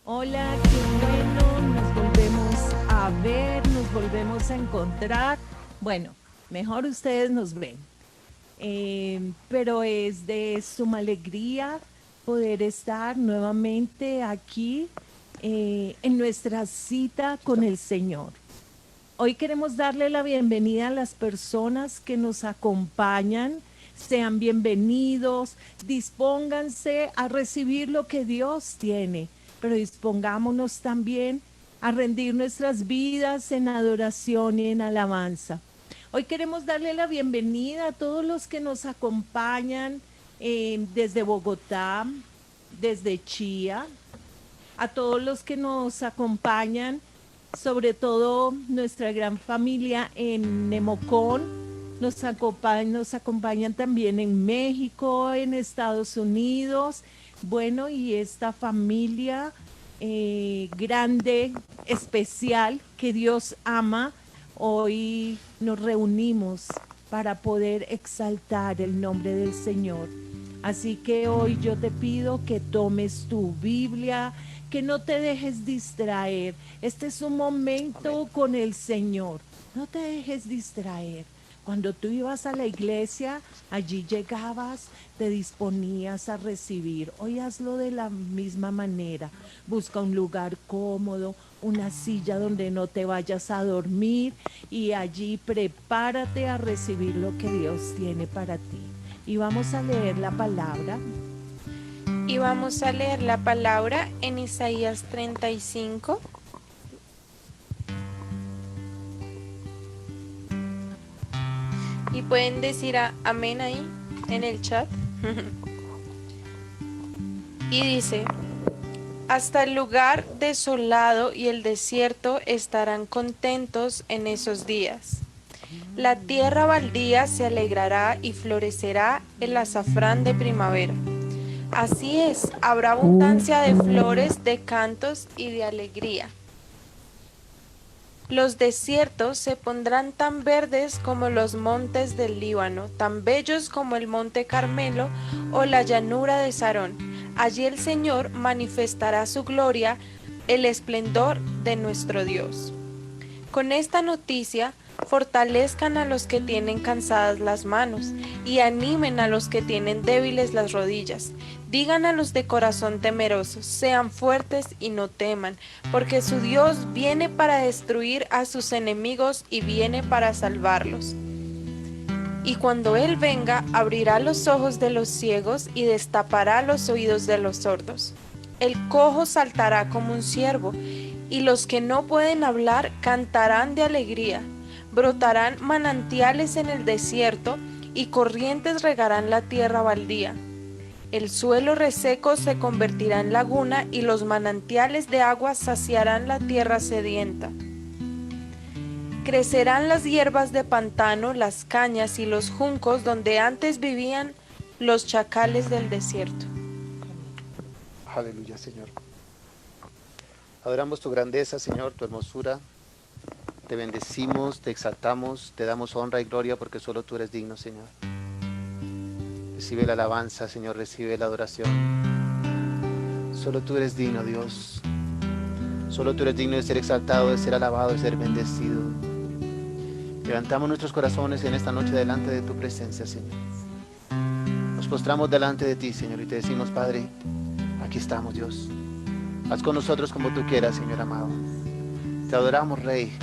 Hola, qué bueno, nos volvemos a ver, nos volvemos a encontrar. Bueno, mejor ustedes nos ven. Pero es de suma alegría poder estar nuevamente aquí en nuestra cita con el Señor. Hoy queremos darle la bienvenida a las personas que nos acompañan. Sean bienvenidos, dispónganse a recibir lo que Dios tiene, pero dispongámonos también a rendir nuestras vidas en adoración y en alabanza. Hoy queremos darle la bienvenida a todos los que nos acompañan desde Bogotá, desde Chía, a todos los que nos acompañan, sobre todo nuestra gran familia en Nemocón, nos acompañan también en México, en Estados Unidos, bueno, y esta familia grande, especial, que Dios ama, hoy nos reunimos para poder exaltar el nombre del Señor. Así que hoy yo te pido que tomes tu Biblia, que no te dejes distraer. Este es un Amén. momento con el Señor. No te dejes distraer. Cuando tú ibas a la iglesia, allí llegabas, te disponías a recibir. Hoy hazlo de la misma manera. Busca un lugar cómodo, una silla donde no te vayas a dormir y allí prepárate a recibir lo que Dios tiene para ti. Y vamos a leer la palabra. Y vamos a leer la palabra en Isaías 35. Y pueden decir amén ahí en el chat. Y dice, hasta el lugar desolado y el desierto estarán contentos en esos días. La tierra baldía se alegrará y florecerá el azafrán de primavera. Así es, habrá abundancia de flores, de cantos y de alegría. Los desiertos se pondrán tan verdes como los montes del Líbano, tan bellos como el monte Carmelo o la llanura de Sarón. Allí el Señor manifestará su gloria, el esplendor de nuestro Dios. Con esta noticia, fortalezcan a los que tienen cansadas las manos y animen a los que tienen débiles las rodillas. Digan a los de corazón temeroso, sean fuertes y no teman, porque su Dios viene para destruir a sus enemigos y viene para salvarlos. Y cuando Él venga, abrirá los ojos de los ciegos y destapará los oídos de los sordos. El cojo saltará como un ciervo, y los que no pueden hablar cantarán de alegría. Brotarán manantiales en el desierto, y corrientes regarán la tierra baldía. El suelo reseco se convertirá en laguna, y los manantiales de agua saciarán la tierra sedienta. Crecerán las hierbas de pantano, las cañas y los juncos donde antes vivían los chacales del desierto. Aleluya, Señor. Adoramos tu grandeza, Señor, tu hermosura. Te bendecimos, te exaltamos, te damos honra y gloria porque solo tú eres digno, Señor. Recibe la alabanza, Señor, recibe la adoración. Solo tú eres digno, Dios. Solo tú eres digno de ser exaltado, de ser alabado, de ser bendecido. Levantamos nuestros corazones en esta noche delante de tu presencia, Señor. Nos postramos delante de ti, Señor, y te decimos, Padre, aquí estamos, Dios. Haz con nosotros como tú quieras, Señor amado. Te adoramos, Rey.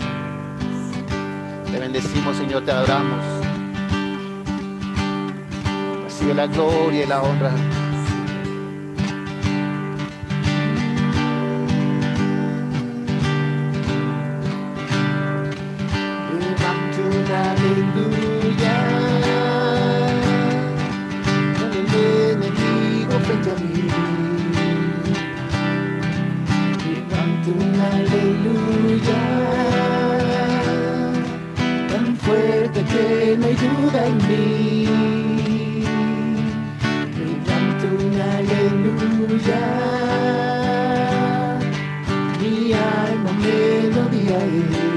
Te bendecimos, Señor, te adoramos. Recibe la gloria y la honra. Levanto una aleluya con el enemigo frente a mí. Levanto una aleluya tan fuerte que no hay duda en mí. Levanto una aleluya, mi alma melodía es.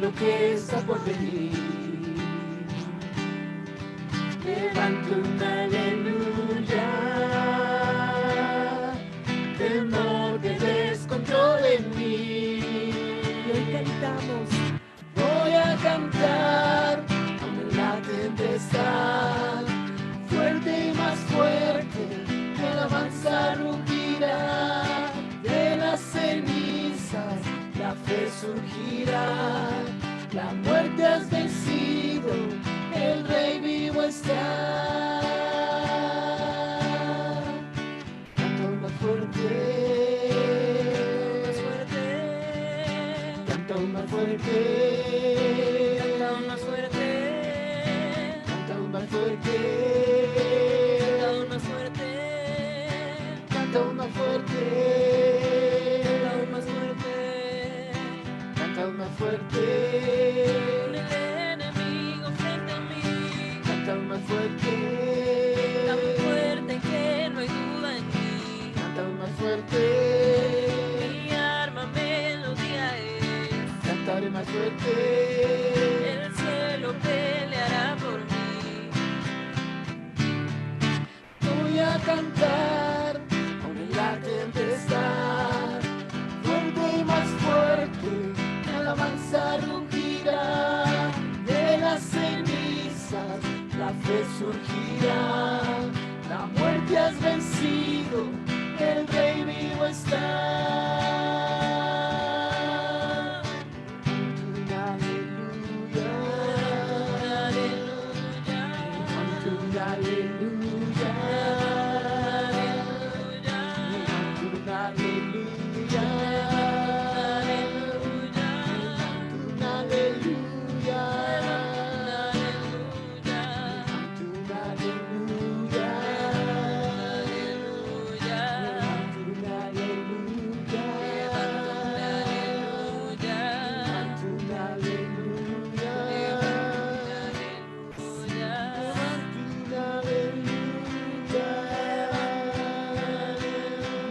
lo que está por venir. Levanto un aleluya, temor que descontrole mí. Y hoy cantamos, Voy a cantar aún en la tempestad, fuerte y más fuerte, mi alabanza rugirá. De las cenizas la fe surgirá, la muerte has vencido, el Rey vivo está. Canta más fuerte, canta aún más fuerte, Canta aún más fuerte, canta aún más fuerte, canta aún más fuerte, canta aún más fuerte, canta aún más fuerte. canta aún más fuerte, Con el enemigo frente a mí, canta aún más tan fuerte, fuerte que no hay duda en mí. canta aún más fuerte, Mi arma melodía es, cantaré más fuerte. el cielo peleará por mí. Voy a cantar aún en la tempestad, fuerte y más fuerte, mi alabanza rugirá. De las cenizas la fe surgirá, la muerte has vencido, el Rey vivo está. Un aleluya, un aleluya, un aleluya, un aleluya, un aleluya, un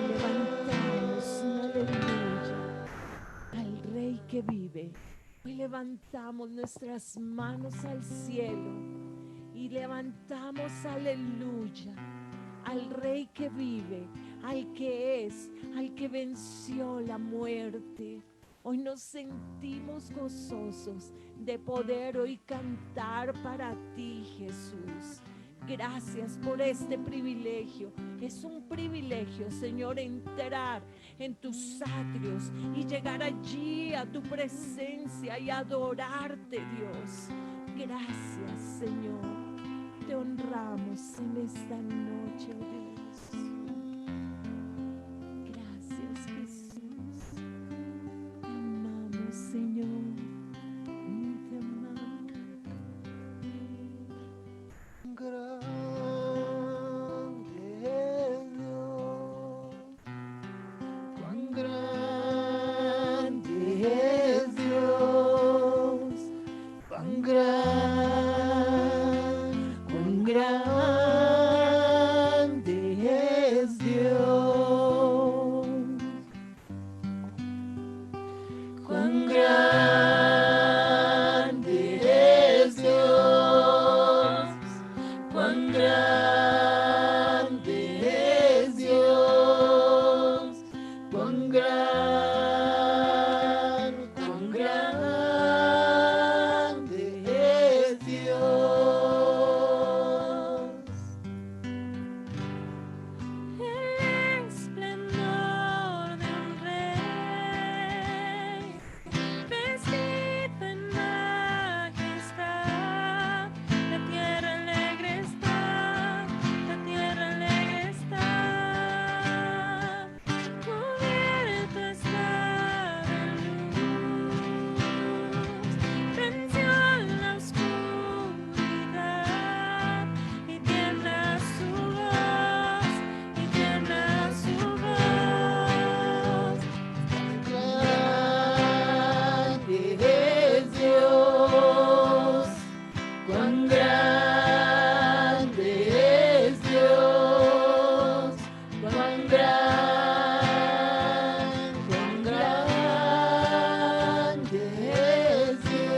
levantamos un aleluya al Rey que vive. Hoy levantamos nuestras manos al cielo y levantamos aleluya al Rey que vive, al que es, al que venció la muerte. Hoy nos sentimos gozosos de poder hoy cantar para ti, Jesús. Gracias por este privilegio. Es un privilegio, Señor, entrar en tus atrios y llegar allí a tu presencia y adorarte, Dios. Gracias, Señor. Te honramos en esta noche, oh Dios. Gracias, Jesús. Te amamos, Señor. Te amamos. Grande es Dios, cuán grande es Dios, cuán grande es Dios, cuán grande es Dios, cuán grande es Dios. El esplendor de un rey, vestido en majestad. La tierra alegre está, la tierra alegre está. Cubierta está de luz, venció la oscuridad y tiembla su voz, y tiembla su voz. Grande es Dios, cuán grande es Dios, cuán grande es Dios.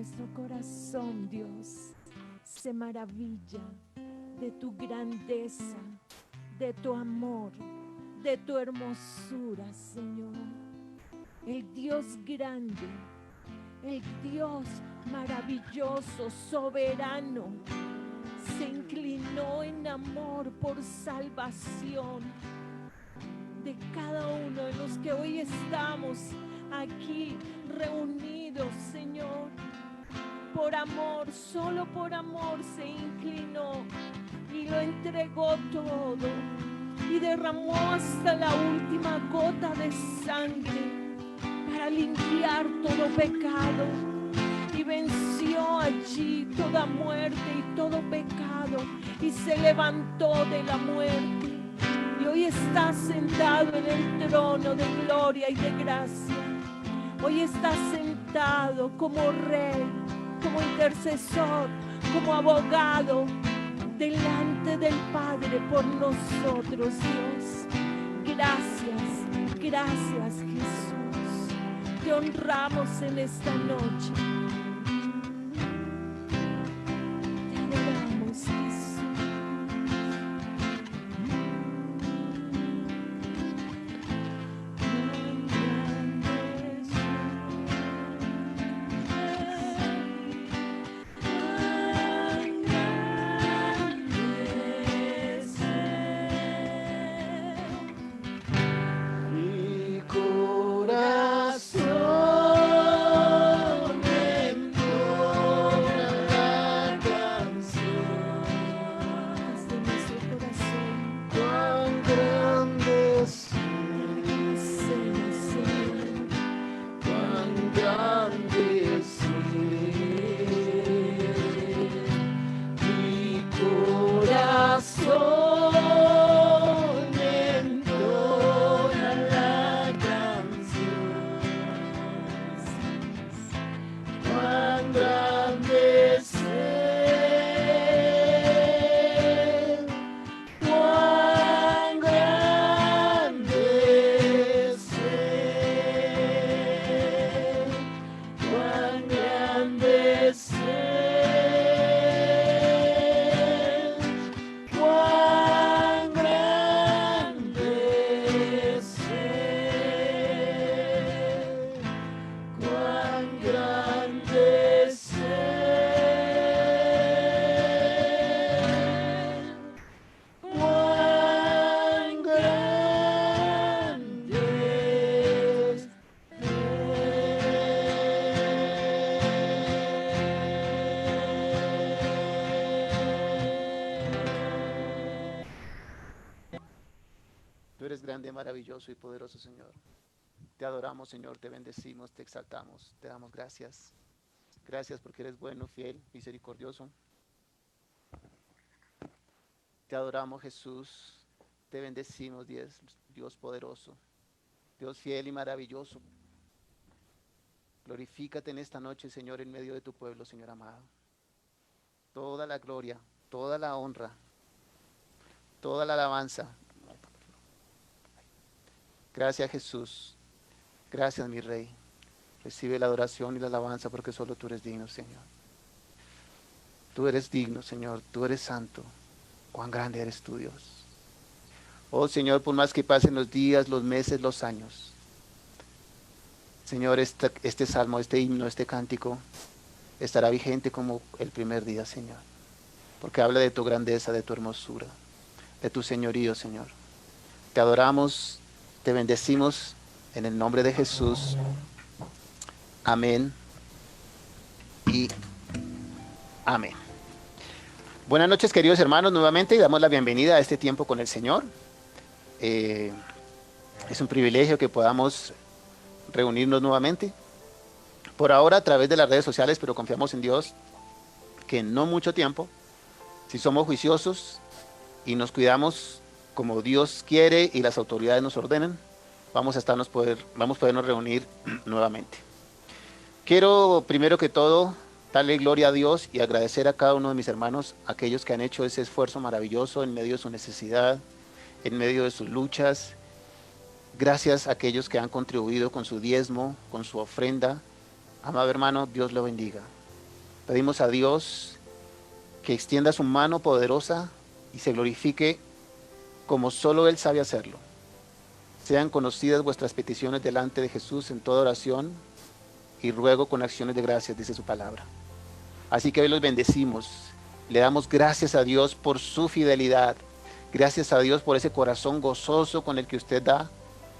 nuestro corazón, Dios, se maravilla de tu grandeza, de tu amor, de tu hermosura, Señor. El Dios grande, el Dios maravilloso, soberano, se inclinó en amor por salvación de cada uno de los que hoy estamos aquí reunidos, Señor. Por amor, solo por amor se inclinó y lo entregó todo y derramó hasta la última gota de sangre para limpiar todo pecado, y venció allí toda muerte y todo pecado, y se levantó de la muerte y hoy está sentado en el trono de gloria y de gracia. Hoy está sentado como rey, como intercesor, como abogado delante del Padre por nosotros, Dios. Gracias, gracias, Jesús. Te honramos en esta noche. Te adoramos, Jesús. Grande, maravilloso y poderoso, Señor. Te adoramos, Señor, te bendecimos, te exaltamos, te damos gracias. Gracias porque eres bueno, fiel, misericordioso. Te adoramos, Jesús, te bendecimos, Dios poderoso, Dios fiel y maravilloso. Glorifícate en esta noche, Señor, en medio de tu pueblo, Señor amado. Toda la gloria, toda la honra, toda la alabanza. Gracias, Jesús. Gracias, mi Rey. Recibe la adoración y la alabanza porque solo tú eres digno, Señor. Tú eres digno, Señor. Tú eres santo. Cuán grande eres tú, Dios. Oh, Señor, por más que pasen los días, los meses, los años. Señor, este salmo, este himno, este cántico estará vigente como el primer día, Señor. Porque habla de tu grandeza, de tu hermosura, de tu señorío, Señor. Te adoramos. Te bendecimos en el nombre de Jesús. Amén y amén. Buenas noches, queridos hermanos, nuevamente, y damos la bienvenida a este tiempo con el Señor. Es un privilegio que podamos reunirnos nuevamente. Por ahora a través de las redes sociales, pero confiamos en Dios que en no mucho tiempo, si somos juiciosos y nos cuidamos como Dios quiere y las autoridades nos ordenan, vamos a podernos reunir nuevamente. Quiero primero que todo darle gloria a Dios y agradecer a cada uno de mis hermanos, aquellos que han hecho ese esfuerzo maravilloso en medio de su necesidad, en medio de sus luchas. Gracias a aquellos que han contribuido con su diezmo, con su ofrenda. Amado hermano, Dios lo bendiga. Pedimos a Dios que extienda su mano poderosa y se glorifique como solo Él sabe hacerlo. Sean conocidas vuestras peticiones delante de Jesús en toda oración y ruego con acciones de gracias, dice su palabra. Así que hoy los bendecimos. Le damos gracias a Dios por su fidelidad. Gracias a Dios por ese corazón gozoso con el que usted da.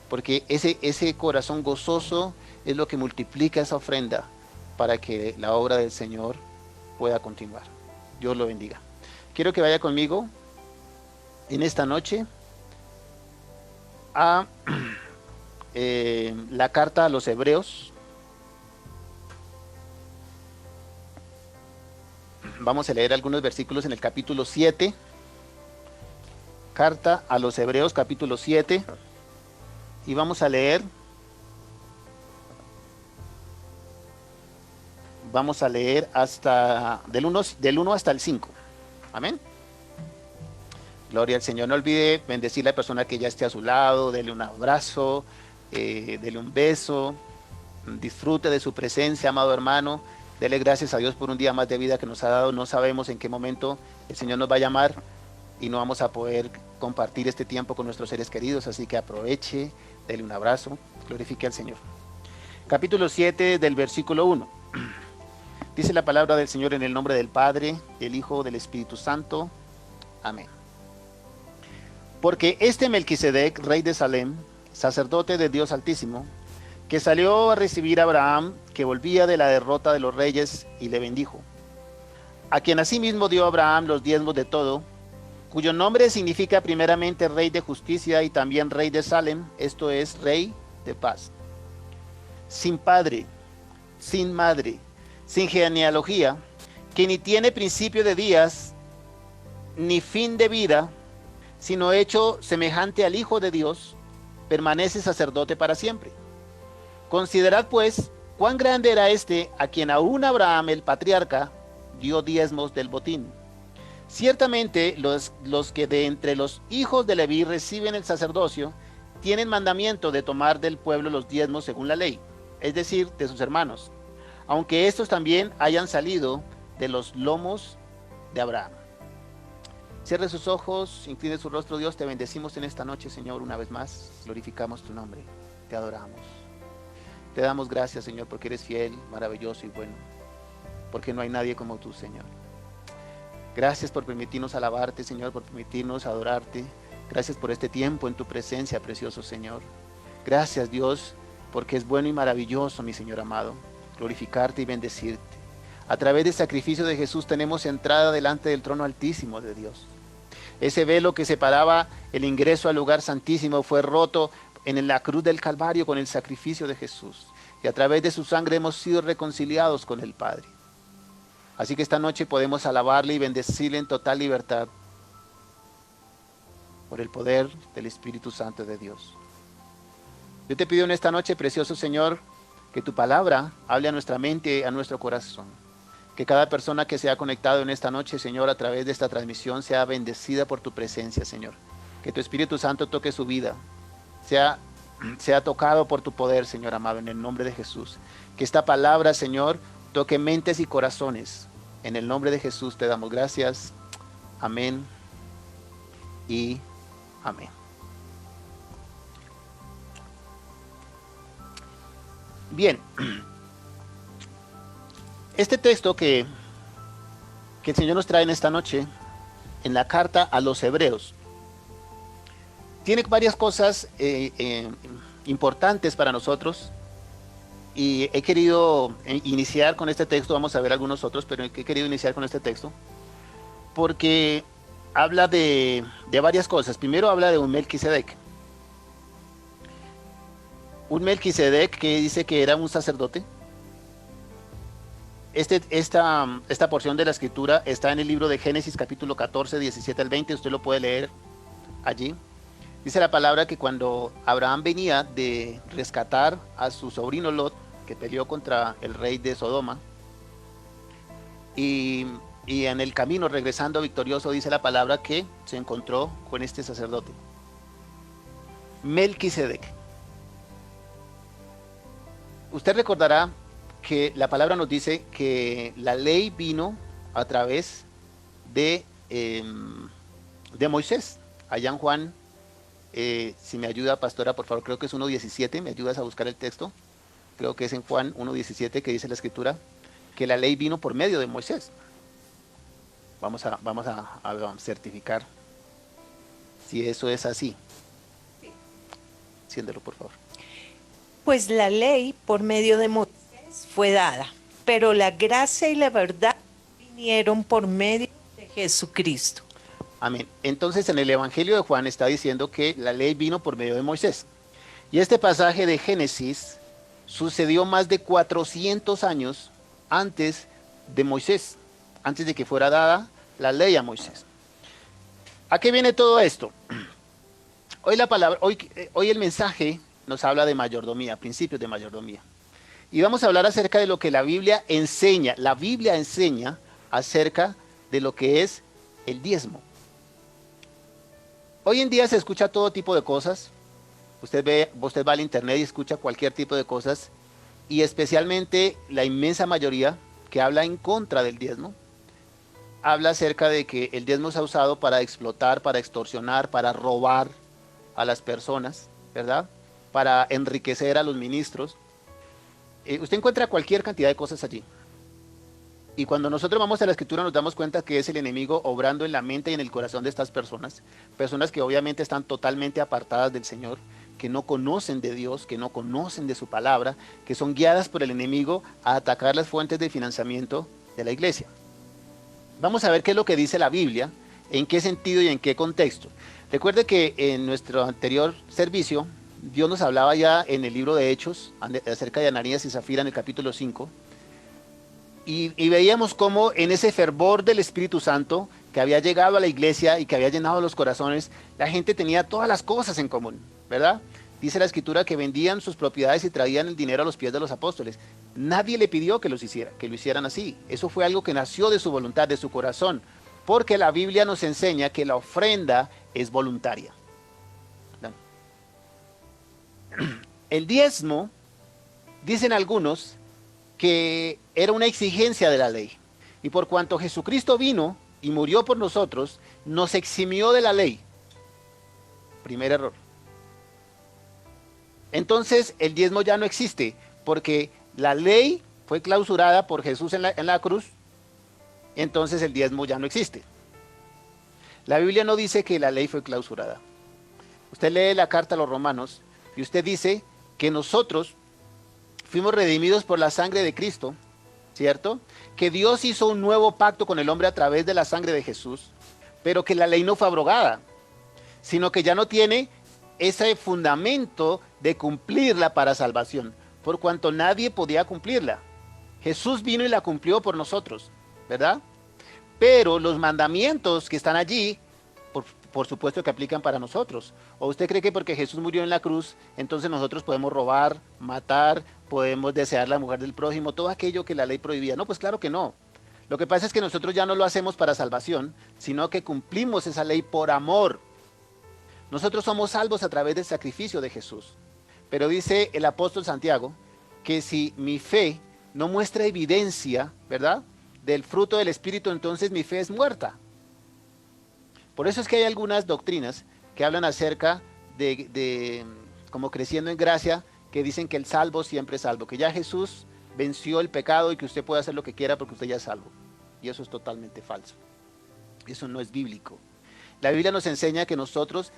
Porque ese corazón gozoso es lo que multiplica esa ofrenda para que la obra del Señor pueda continuar. Dios lo bendiga. Quiero que vaya conmigo en esta noche a la carta a los Hebreos. Vamos a leer algunos versículos en el capítulo 7. Carta a los Hebreos, capítulo 7. Y vamos a leer. Vamos a leer hasta del 1 hasta el 5. Amén. Gloria al Señor. No olvide bendecir a la persona que ya esté a su lado. Dele un abrazo, dele un beso. Disfrute de su presencia, amado hermano. Dele gracias a Dios por un día más de vida que nos ha dado. No sabemos en qué momento el Señor nos va a llamar y no vamos a poder compartir este tiempo con nuestros seres queridos. Así que aproveche, dele un abrazo, glorifique al Señor. Capítulo 7 del versículo 1. Dice la palabra del Señor en el nombre del Padre, del Hijo, del Espíritu Santo. Amén. Porque este Melquisedec, rey de Salem, sacerdote de Dios Altísimo, que salió a recibir a Abraham, que volvía de la derrota de los reyes, y le bendijo, a quien asimismo dio Abraham los diezmos de todo, cuyo nombre significa primeramente rey de justicia y también rey de Salem, esto es, rey de paz. Sin padre, sin madre, sin genealogía, que ni tiene principio de días, ni fin de vida, sino hecho semejante al Hijo de Dios, permanece sacerdote para siempre. Considerad pues cuán grande era este a quien aún Abraham el patriarca dio diezmos del botín. Ciertamente los que de entre los hijos de Leví reciben el sacerdocio tienen mandamiento de tomar del pueblo los diezmos según la ley, es decir, de sus hermanos, aunque estos también hayan salido de los lomos de Abraham. Cierre sus ojos, incline su rostro. Dios, te bendecimos en esta noche, Señor, una vez más. Glorificamos tu nombre, te adoramos. Te damos gracias, Señor, porque eres fiel, maravilloso y bueno. Porque no hay nadie como tú, Señor. Gracias por permitirnos alabarte, Señor, por permitirnos adorarte. Gracias por este tiempo en tu presencia, precioso Señor. Gracias, Dios, porque es bueno y maravilloso, mi Señor amado, glorificarte y bendecirte. A través del sacrificio de Jesús tenemos entrada delante del trono altísimo de Dios. Ese velo que separaba el ingreso al lugar santísimo fue roto en la cruz del Calvario con el sacrificio de Jesús. Y a través de su sangre hemos sido reconciliados con el Padre. Así que esta noche podemos alabarle y bendecirle en total libertad por el poder del Espíritu Santo de Dios. Yo te pido en esta noche, precioso Señor, que tu palabra hable a nuestra mente, a nuestro corazón. Que cada persona que se ha conectado en esta noche, Señor, a través de esta transmisión, sea bendecida por tu presencia, Señor. Que tu Espíritu Santo toque su vida, sea tocado por tu poder, Señor amado, en el nombre de Jesús. Que esta palabra, Señor, toque mentes y corazones. En el nombre de Jesús te damos gracias. Amén y amén. Bien. Este texto que el Señor nos trae en esta noche, en la carta a los Hebreos, tiene varias cosas importantes para nosotros. Y he querido iniciar con este texto, vamos a ver algunos otros, pero he querido iniciar con este texto, porque habla de varias cosas. Primero habla de un Melquisedec. Un Melquisedec que dice que era un sacerdote. Esta porción de la escritura está en el libro de Génesis capítulo 14, 17 al 20, usted lo puede leer allí. Dice la palabra que cuando Abraham venía de rescatar a su sobrino Lot, que peleó contra el rey de Sodoma, y en el camino regresando victorioso, dice la palabra que se encontró con este sacerdote, Melquisedec. Usted recordará que la palabra nos dice que la ley vino a través de Moisés. Allá en Juan, si me ayuda, pastora, por favor, creo que es 1.17, me ayudas a buscar el texto. Creo que es en Juan 1.17 que dice la escritura que la ley vino por medio de Moisés. Vamos a certificar si eso es así. Enciéndelo, por favor. Pues la ley por medio de Moisés fue dada, pero la gracia y la verdad vinieron por medio de Jesucristo. Amén. Entonces en el Evangelio de Juan está diciendo que la ley vino por medio de Moisés. Y este pasaje de Génesis sucedió más de 400 años antes de Moisés, antes de que fuera dada la ley a Moisés. ¿A qué viene todo esto? Hoy el mensaje nos habla de mayordomía, principios de mayordomía. Y vamos a hablar acerca de lo que la Biblia enseña. La Biblia enseña acerca de lo que es el diezmo. Hoy en día se escucha todo tipo de cosas. Usted va al internet y escucha cualquier tipo de cosas. Y especialmente la inmensa mayoría que habla en contra del diezmo, habla acerca de que el diezmo se ha usado para explotar, para extorsionar, para robar a las personas, ¿verdad? Para enriquecer a los ministros. Usted encuentra cualquier cantidad de cosas allí. Y cuando nosotros vamos a la escritura nos damos cuenta que es el enemigo obrando en la mente y en el corazón de estas personas. Personas que obviamente están totalmente apartadas del Señor, que no conocen de Dios, que no conocen de su palabra, que son guiadas por el enemigo a atacar las fuentes de financiamiento de la iglesia. Vamos a ver qué es lo que dice la Biblia, en qué sentido y en qué contexto. Recuerde que en nuestro anterior servicio, Dios nos hablaba ya en el libro de Hechos, acerca de Ananías y Zafira en el capítulo 5, y veíamos cómo en ese fervor del Espíritu Santo que había llegado a la iglesia y que había llenado los corazones, la gente tenía todas las cosas en común, ¿verdad? Dice la escritura que vendían sus propiedades y traían el dinero a los pies de los apóstoles. Nadie le pidió que lo hicieran así. Eso fue algo que nació de su voluntad, de su corazón, porque la Biblia nos enseña que la ofrenda es voluntaria. El diezmo, dicen algunos, que era una exigencia de la ley. Y por cuanto Jesucristo vino y murió por nosotros, nos eximió de la ley. Primer error. Entonces el diezmo ya no existe, porque la ley fue clausurada por Jesús en la cruz, entonces el diezmo ya no existe. La Biblia no dice que la ley fue clausurada. Usted lee la carta a los Romanos y usted dice que nosotros fuimos redimidos por la sangre de Cristo, ¿cierto? Que Dios hizo un nuevo pacto con el hombre a través de la sangre de Jesús, pero que la ley no fue abrogada, sino que ya no tiene ese fundamento de cumplirla para salvación, por cuanto nadie podía cumplirla. Jesús vino y la cumplió por nosotros, ¿verdad? Pero los mandamientos que están allí, por supuesto que aplican para nosotros. ¿O usted cree que porque Jesús murió en la cruz, entonces nosotros podemos robar, matar, podemos desear la mujer del prójimo, todo aquello que la ley prohibía? No, pues claro que no. Lo que pasa es que nosotros ya no lo hacemos para salvación, sino que cumplimos esa ley por amor. Nosotros somos salvos a través del sacrificio de Jesús. Pero dice el apóstol Santiago que si mi fe no muestra evidencia, ¿verdad?, del fruto del Espíritu, entonces mi fe es muerta. Por eso es que hay algunas doctrinas que hablan acerca de como creciendo en gracia, que dicen que el salvo siempre es salvo, que ya Jesús venció el pecado y que usted puede hacer lo que quiera porque usted ya es salvo. Y eso es totalmente falso. Eso no es bíblico. La Biblia nos enseña que nosotros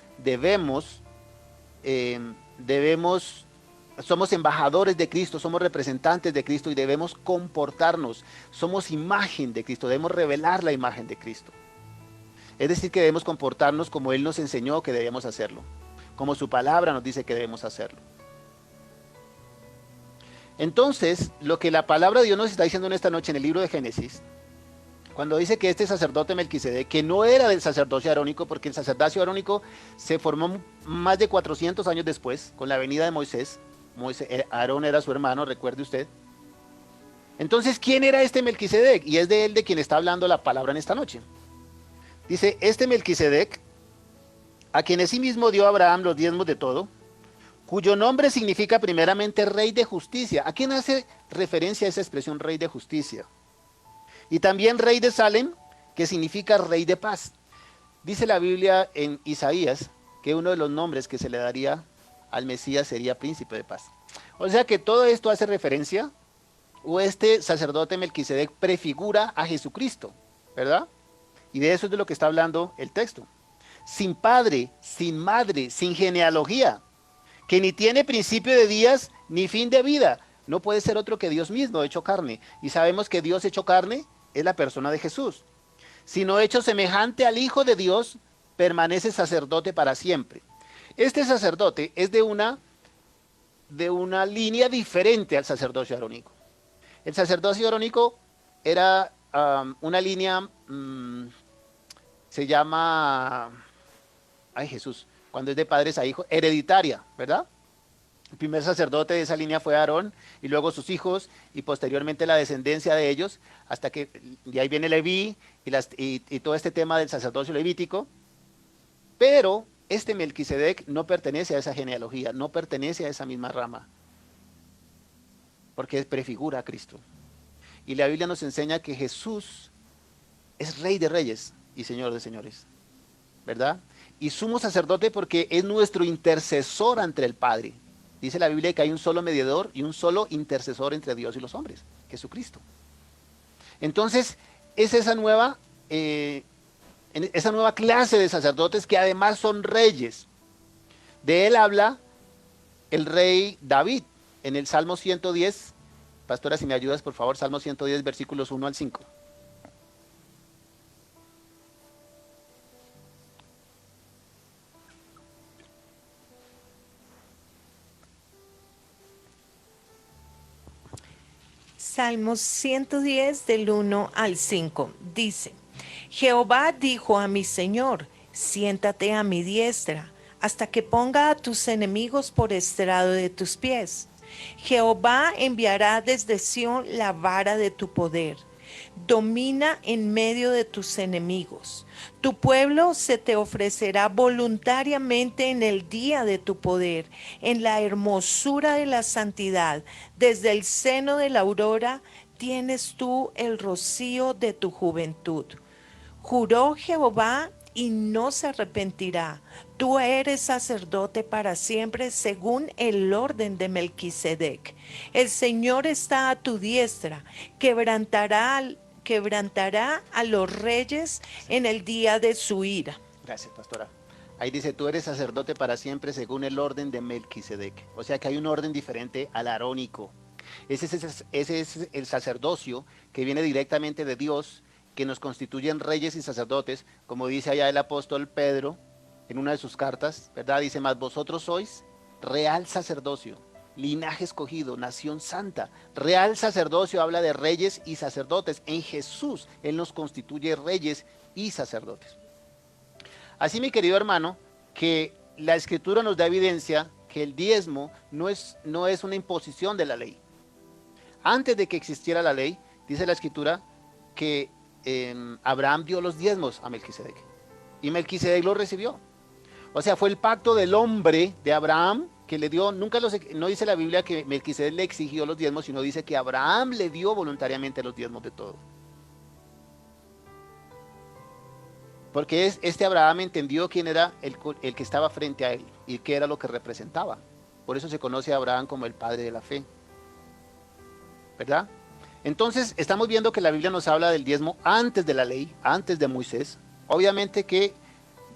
somos embajadores de Cristo, somos representantes de Cristo y debemos comportarnos. Somos imagen de Cristo, debemos revelar la imagen de Cristo. Es decir, que debemos comportarnos como Él nos enseñó que debemos hacerlo, como su palabra nos dice que debemos hacerlo. Entonces, lo que la palabra de Dios nos está diciendo en esta noche en el libro de Génesis, cuando dice que este sacerdote Melquisedec, que no era del sacerdocio arónico, porque el sacerdocio arónico se formó más de 400 años después, con la venida de Moisés. Aarón era su hermano, recuerde usted. Entonces, ¿quién era este Melquisedec? Y es de él de quien está hablando la palabra en esta noche. Dice, este Melquisedec, a quien asimismo dio a Abraham los diezmos de todo, cuyo nombre significa primeramente Rey de Justicia. ¿A quién hace referencia esa expresión Rey de Justicia? Y también Rey de Salem, que significa Rey de Paz. Dice la Biblia en Isaías que uno de los nombres que se le daría al Mesías sería Príncipe de Paz. O sea que todo esto hace referencia, o este sacerdote Melquisedec prefigura a Jesucristo, ¿verdad? Y de eso es de lo que está hablando el texto. Sin padre, sin madre, sin genealogía, que ni tiene principio de días ni fin de vida. No puede ser otro que Dios mismo hecho carne. Y sabemos que Dios hecho carne es la persona de Jesús. Sino hecho semejante al Hijo de Dios, permanece sacerdote para siempre. Este sacerdote es de una línea diferente al sacerdocio arónico. El sacerdocio arónico era una línea, se llama, ay Jesús, cuando es de padres a hijos, hereditaria, ¿verdad? El primer sacerdote de esa línea fue Aarón, y luego sus hijos, y posteriormente la descendencia de ellos, hasta que, de ahí viene Leví, y todo este tema del sacerdocio levítico. Pero este Melquisedec no pertenece a esa genealogía, no pertenece a esa misma rama, porque prefigura a Cristo. Y la Biblia nos enseña que Jesús es Rey de Reyes y Señor de Señores, ¿verdad? Y sumo sacerdote porque es nuestro intercesor ante el Padre. Dice la Biblia que hay un solo mediador y un solo intercesor entre Dios y los hombres, Jesucristo. Entonces, es esa nueva clase de sacerdotes que además son reyes. De él habla el rey David en el Salmo 110. Pastora, si me ayudas, por favor, Salmo 110, versículos 1 al 5. Salmos 110 del 1 al 5 dice: Jehová dijo a mi Señor, siéntate a mi diestra, hasta que ponga a tus enemigos por estrado de tus pies. Jehová enviará desde Sión la vara de tu poder. Domina en medio de tus enemigos. Tu pueblo se te ofrecerá voluntariamente en el día de tu poder, en la hermosura de la santidad. Desde el seno de la aurora tienes tú el rocío de tu juventud. Juró Jehová y no se arrepentirá. Tú eres sacerdote para siempre según el orden de Melquisedec. El Señor está a tu diestra, quebrantará a los reyes en el día de su ira. Gracias, pastora. Ahí dice, tú eres sacerdote para siempre según el orden de Melquisedec. O sea que hay un orden diferente al arónico. Ese es el sacerdocio que viene directamente de Dios, que nos constituyen reyes y sacerdotes, como dice allá el apóstol Pedro en una de sus cartas, ¿verdad? Dice, mas vosotros sois real sacerdocio, linaje escogido, nación santa. Real sacerdocio habla de reyes y sacerdotes. En Jesús Él nos constituye reyes y sacerdotes. Así, mi querido hermano, que la Escritura nos da evidencia que el diezmo no es una imposición de la ley. Antes de que existiera la ley, dice la Escritura que Abraham dio los diezmos a Melquisedec y Melquisedec lo recibió. O sea, fue el pacto del hombre de Abraham que le dio, no dice la Biblia que Melquisedec le exigió los diezmos, sino dice que Abraham le dio voluntariamente los diezmos de todo. Porque este Abraham entendió quién era el que estaba frente a él y qué era lo que representaba. Por eso se conoce a Abraham como el padre de la fe, ¿verdad? Entonces, estamos viendo que la Biblia nos habla del diezmo antes de la ley, antes de Moisés. Obviamente que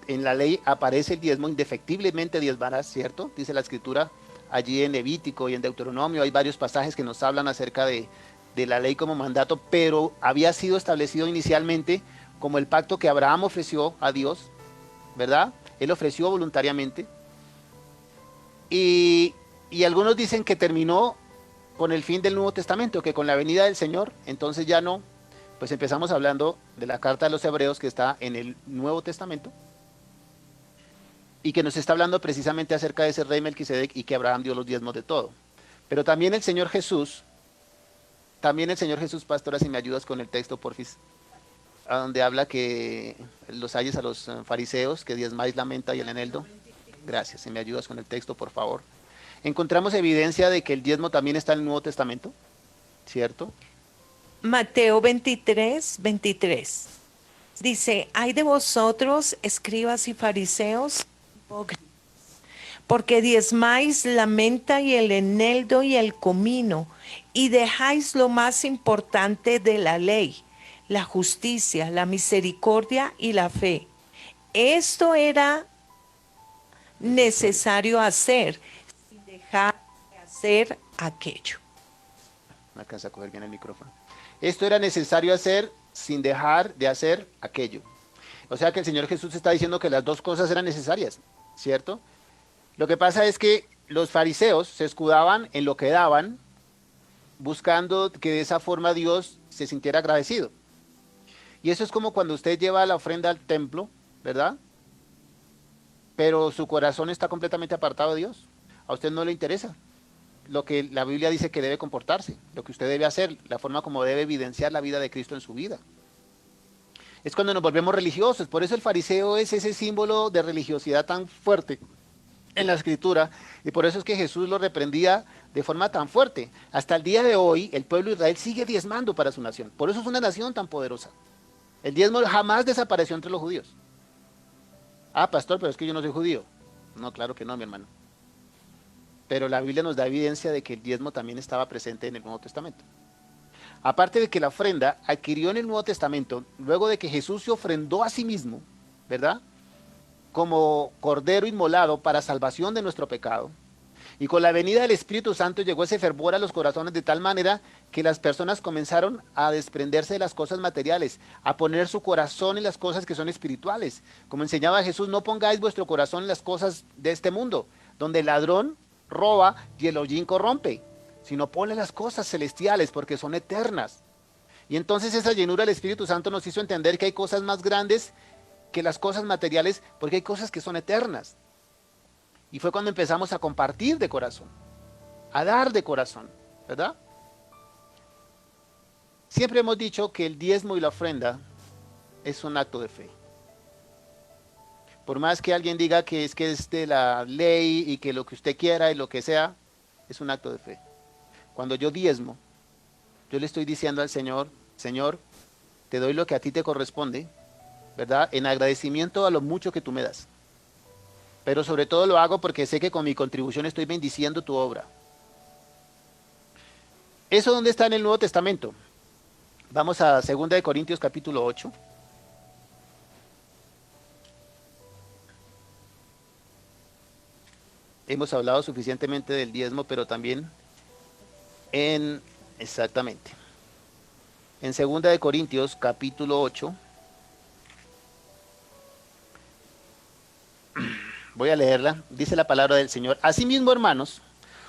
en la ley aparece el diezmo, indefectiblemente diezmarás, ¿cierto? Dice la Escritura allí en Levítico y en Deuteronomio. Hay varios pasajes que nos hablan acerca de la ley como mandato, pero había sido establecido inicialmente como el pacto que Abraham ofreció a Dios, ¿verdad? Él ofreció voluntariamente. Y algunos dicen que terminó con el fin del Nuevo Testamento, que con la venida del Señor, entonces ya no, pues empezamos hablando de la carta de los Hebreos que está en el Nuevo Testamento y que nos está hablando precisamente acerca de ese rey Melquisedec y que Abraham dio los diezmos de todo. Pero también el Señor Jesús, pastora, si me ayudas con el texto, porfis, a donde habla que los ayes a los fariseos, que diezmáis la menta y el eneldo. Gracias, si me ayudas con el texto, por favor. Encontramos evidencia de que el diezmo también está en el Nuevo Testamento, ¿cierto? Mateo 23:23. Dice, ay de vosotros, escribas y fariseos, hipócritas, porque diezmáis la menta y el eneldo y el comino, y dejáis lo más importante de la ley, la justicia, la misericordia y la fe. Esto era necesario hacer, sin dejar de hacer aquello. No alcanza a coger bien el micrófono. Esto era necesario hacer sin dejar de hacer aquello. O sea que el Señor Jesús está diciendo que las dos cosas eran necesarias, ¿cierto? Lo que pasa es que los fariseos se escudaban en lo que daban, buscando que de esa forma Dios se sintiera agradecido. Y eso es como cuando usted lleva la ofrenda al templo, ¿verdad? Pero su corazón está completamente apartado de Dios. A usted no le interesa lo que la Biblia dice que debe comportarse, lo que usted debe hacer, la forma como debe evidenciar la vida de Cristo en su vida. Es cuando nos volvemos religiosos. Por eso el fariseo es ese símbolo de religiosidad tan fuerte en la Escritura, y por eso es que Jesús lo reprendía de forma tan fuerte. Hasta el día de hoy, el pueblo de Israel sigue diezmando para su nación. Por eso es una nación tan poderosa. El diezmo jamás desapareció entre los judíos. Ah, pastor, pero es que yo no soy judío. No, claro que no, mi hermano. Pero la Biblia nos da evidencia de que el diezmo también estaba presente en el Nuevo Testamento. Aparte de que la ofrenda adquirió en el Nuevo Testamento, luego de que Jesús se ofrendó a sí mismo, ¿verdad?, como cordero inmolado para salvación de nuestro pecado. Y con la venida del Espíritu Santo llegó ese fervor a los corazones de tal manera que las personas comenzaron a desprenderse de las cosas materiales, a poner su corazón en las cosas que son espirituales. Como enseñaba Jesús, no pongáis vuestro corazón en las cosas de este mundo, donde el ladrón roba y el hollín corrompe, sino ponle las cosas celestiales porque son eternas. Y entonces esa llenura del Espíritu Santo nos hizo entender que hay cosas más grandes que las cosas materiales, porque hay cosas que son eternas. Y fue cuando empezamos a compartir de corazón, a dar de corazón, ¿verdad? Siempre hemos dicho que el diezmo y la ofrenda es un acto de fe. Por más que alguien diga que es de la ley y que lo que usted quiera y lo que sea, es un acto de fe. Cuando yo diezmo, yo le estoy diciendo al Señor, Señor, te doy lo que a ti te corresponde, ¿verdad?, en agradecimiento a lo mucho que tú me das. Pero sobre todo lo hago porque sé que con mi contribución estoy bendiciendo tu obra. ¿Eso dónde está en el Nuevo Testamento? Vamos a 2 de Corintios capítulo 8. Hemos hablado suficientemente del diezmo, pero también exactamente. En 2 de Corintios capítulo 8. Voy a leerla. Dice la palabra del Señor. Asimismo, hermanos,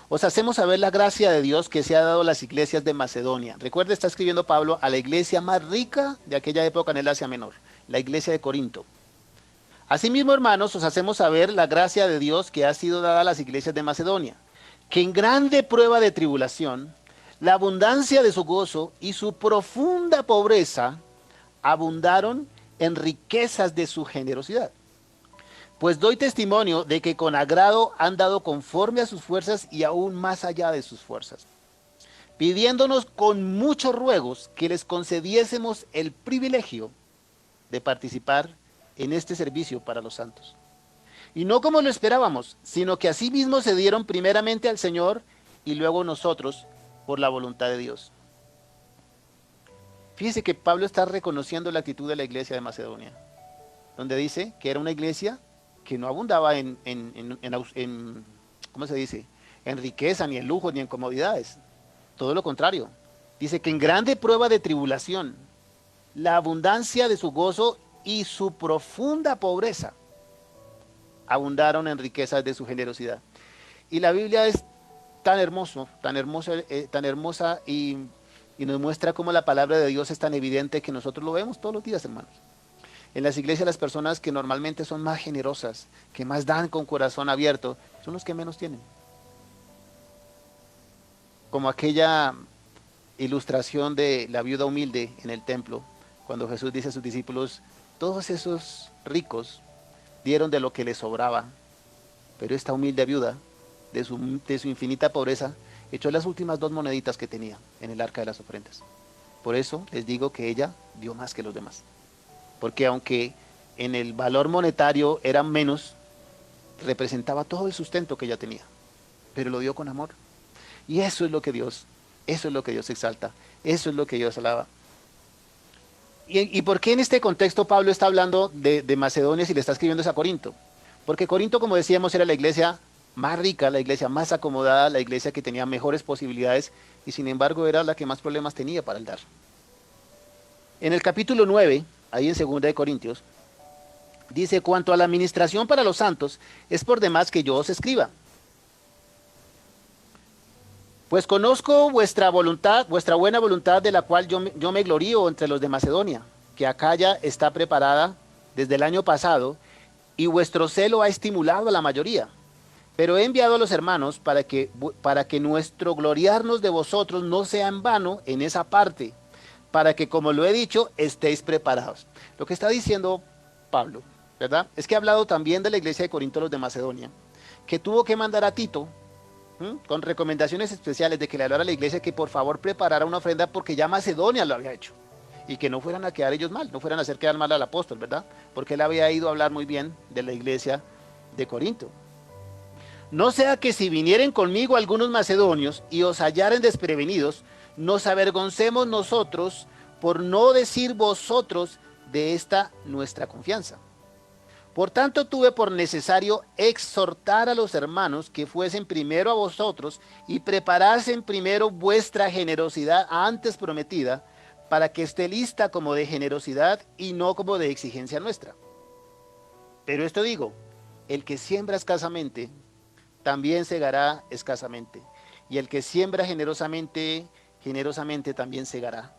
os hacemos saber la gracia de Dios que se ha dado a las iglesias de Macedonia. Recuerda, está escribiendo Pablo a la iglesia más rica de aquella época en el Asia Menor, la iglesia de Corinto. Asimismo, hermanos, os hacemos saber la gracia de Dios que ha sido dada a las iglesias de Macedonia, que en grande prueba de tribulación, la abundancia de su gozo y su profunda pobreza abundaron en riquezas de su generosidad. Pues doy testimonio de que con agrado han dado conforme a sus fuerzas y aún más allá de sus fuerzas, pidiéndonos con muchos ruegos que les concediésemos el privilegio de participar en este servicio para los santos. Y no como lo esperábamos, sino que asimismo se dieron primeramente al Señor y luego nosotros por la voluntad de Dios. Fíjese que Pablo está reconociendo la actitud de la iglesia de Macedonia, donde dice que era una iglesia que no abundaba ¿cómo se dice?, en riqueza, ni en lujo, ni en comodidades. Todo lo contrario. Dice que en grande prueba de tribulación, la abundancia de su gozo y su profunda pobreza abundaron en riquezas de su generosidad. Y la Biblia es tan hermosa y nos muestra cómo la palabra de Dios es tan evidente que nosotros lo vemos todos los días, hermanos. En las iglesias las personas que normalmente son más generosas, que más dan con corazón abierto, son los que menos tienen. Como aquella ilustración de la viuda humilde en el templo, cuando Jesús dice a sus discípulos, todos esos ricos dieron de lo que les sobraba, pero esta humilde viuda de su infinita pobreza, echó las últimas 2 moneditas que tenía en el arca de las ofrendas. Por eso les digo que ella dio más que los demás. Porque aunque en el valor monetario eran menos, representaba todo el sustento que ella tenía. Pero lo dio con amor. Y eso es lo que Dios exalta. Eso es lo que Dios alaba. ¿Y por qué en este contexto Pablo está hablando de Macedonia si le está escribiendo a Corinto? Porque Corinto, como decíamos, era la iglesia más rica, la iglesia más acomodada, la iglesia que tenía mejores posibilidades y sin embargo era la que más problemas tenía para el dar. En el capítulo 9, ahí en 2 de Corintios, dice: cuanto a la administración para los santos, es por demás que yo os escriba. Pues conozco vuestra voluntad, vuestra buena voluntad, de la cual yo me glorío entre los de Macedonia, que Acaya está preparada desde el año pasado, y vuestro celo ha estimulado a la mayoría. Pero he enviado a los hermanos para que nuestro gloriarnos de vosotros no sea en vano en esa parte, para que, como lo he dicho, estéis preparados. Lo que está diciendo Pablo, ¿verdad? Es que ha hablado también de la iglesia de Corinto, los de Macedonia, que tuvo que mandar a Tito, con recomendaciones especiales de que le hablara a la iglesia que por favor preparara una ofrenda porque ya Macedonia lo había hecho. Y que no fueran a quedar ellos mal, no fueran a hacer quedar mal al apóstol, ¿verdad? Porque él había ido a hablar muy bien de la iglesia de Corinto. No sea que si vinieren conmigo algunos macedonios y os hallaren desprevenidos, nos avergoncemos nosotros, por no decir vosotros, de esta nuestra confianza. Por tanto, tuve por necesario exhortar a los hermanos que fuesen primero a vosotros y preparasen primero vuestra generosidad antes prometida, para que esté lista como de generosidad y no como de exigencia nuestra. Pero esto digo, el que siembra escasamente, también segará escasamente, y el que siembra generosamente, generosamente también segará.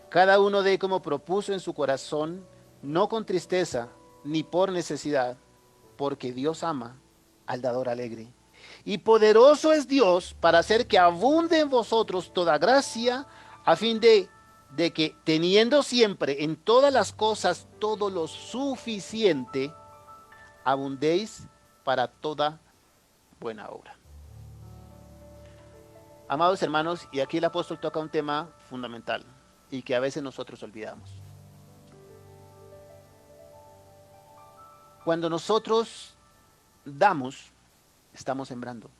Cada uno dé como propuso en su corazón, no con tristeza, ni por necesidad, porque Dios ama al dador alegre. Y poderoso es Dios para hacer que abunde en vosotros toda gracia, a fin de que teniendo siempre en todas las cosas todo lo suficiente, abundéis para toda buena obra. Amados hermanos, y aquí el apóstol toca un tema fundamental y que a veces nosotros olvidamos. Cuando nosotros damos, estamos sembrando.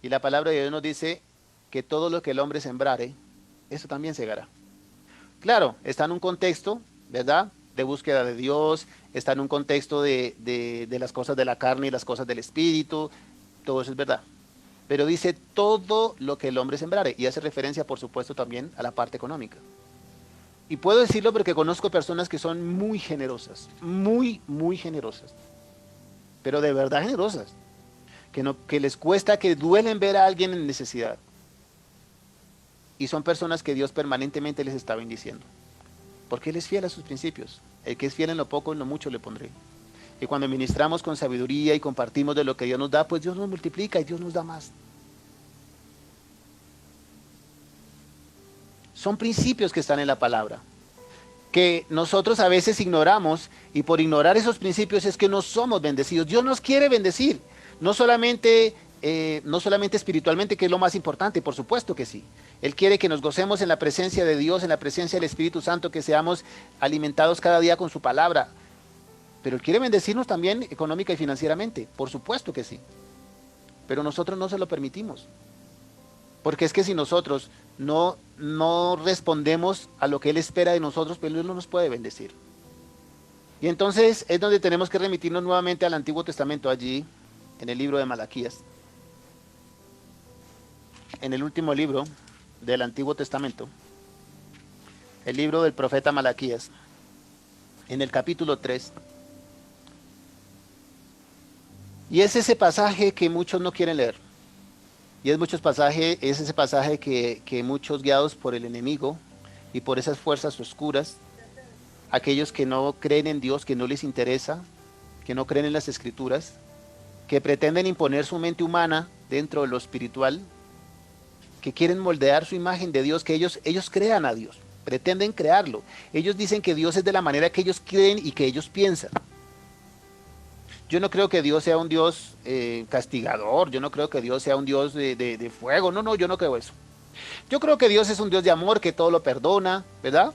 Y la palabra de Dios nos dice que todo lo que el hombre sembrare, eso también segará. Claro, está en un contexto, ¿verdad?, de búsqueda de Dios, está en un contexto de las cosas de la carne y las cosas del espíritu, todo eso es verdad. Pero dice todo lo que el hombre sembrare, y hace referencia, por supuesto, también a la parte económica. Y puedo decirlo porque conozco personas que son muy generosas, muy, muy generosas, pero de verdad generosas, que les cuesta, que duelen ver a alguien en necesidad. Y son personas que Dios permanentemente les está bendiciendo, porque Él es fiel a sus principios. El que es fiel en lo poco, en lo mucho le pondré. Y cuando ministramos con sabiduría y compartimos de lo que Dios nos da, pues Dios nos multiplica y Dios nos da más. Son principios que están en la palabra, que nosotros a veces ignoramos, y por ignorar esos principios es que no somos bendecidos. Dios nos quiere bendecir, no solamente espiritualmente, que es lo más importante, por supuesto que sí. Él quiere que nos gocemos en la presencia de Dios, en la presencia del Espíritu Santo, que seamos alimentados cada día con su palabra. Pero Él quiere bendecirnos también económica y financieramente, por supuesto que sí. Pero nosotros no se lo permitimos. Porque es que si nosotros no respondemos a lo que Él espera de nosotros, pues Él no nos puede bendecir. Y entonces es donde tenemos que remitirnos nuevamente al Antiguo Testamento, allí en el libro de Malaquías. En el último libro del Antiguo Testamento, el libro del profeta Malaquías, en el capítulo 3. Y es ese pasaje que muchos no quieren leer. Y es ese pasaje que muchos, guiados por el enemigo y por esas fuerzas oscuras, aquellos que no creen en Dios, que no les interesa, que no creen en las Escrituras, que pretenden imponer su mente humana dentro de lo espiritual, que quieren moldear su imagen de Dios, que ellos crean a Dios, pretenden crearlo. Ellos dicen que Dios es de la manera que ellos creen y que ellos piensan. Yo no creo que Dios sea un Dios castigador, yo no creo que Dios sea un Dios de fuego, no, no, yo no creo eso. Yo creo que Dios es un Dios de amor que todo lo perdona, ¿verdad?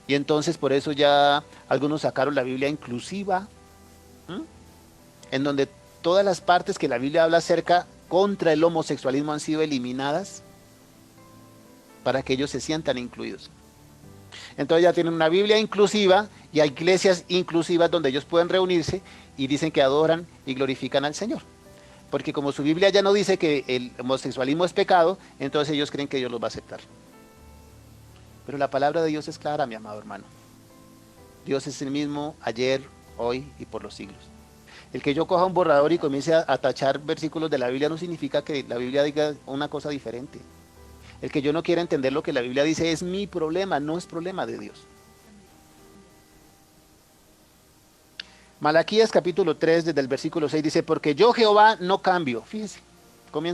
Y entonces por eso ya algunos sacaron la Biblia inclusiva, ¿m? En donde todas las partes que la Biblia habla acerca contra el homosexualismo han sido eliminadas para que ellos se sientan incluidos. Entonces ya tienen una Biblia inclusiva y hay iglesias inclusivas donde ellos pueden reunirse y dicen que adoran y glorifican al Señor. Porque como su Biblia ya no dice que el homosexualismo es pecado, entonces ellos creen que Dios los va a aceptar. Pero la palabra de Dios es clara, mi amado hermano. Dios es el mismo ayer, hoy y por los siglos. El que yo coja un borrador y comience a tachar versículos de la Biblia no significa que la Biblia diga una cosa diferente. El que yo no quiera entender lo que la Biblia dice es mi problema, no es problema de Dios. Malaquías capítulo 3, desde el versículo 6 dice, porque yo Jehová no cambio. Fíjense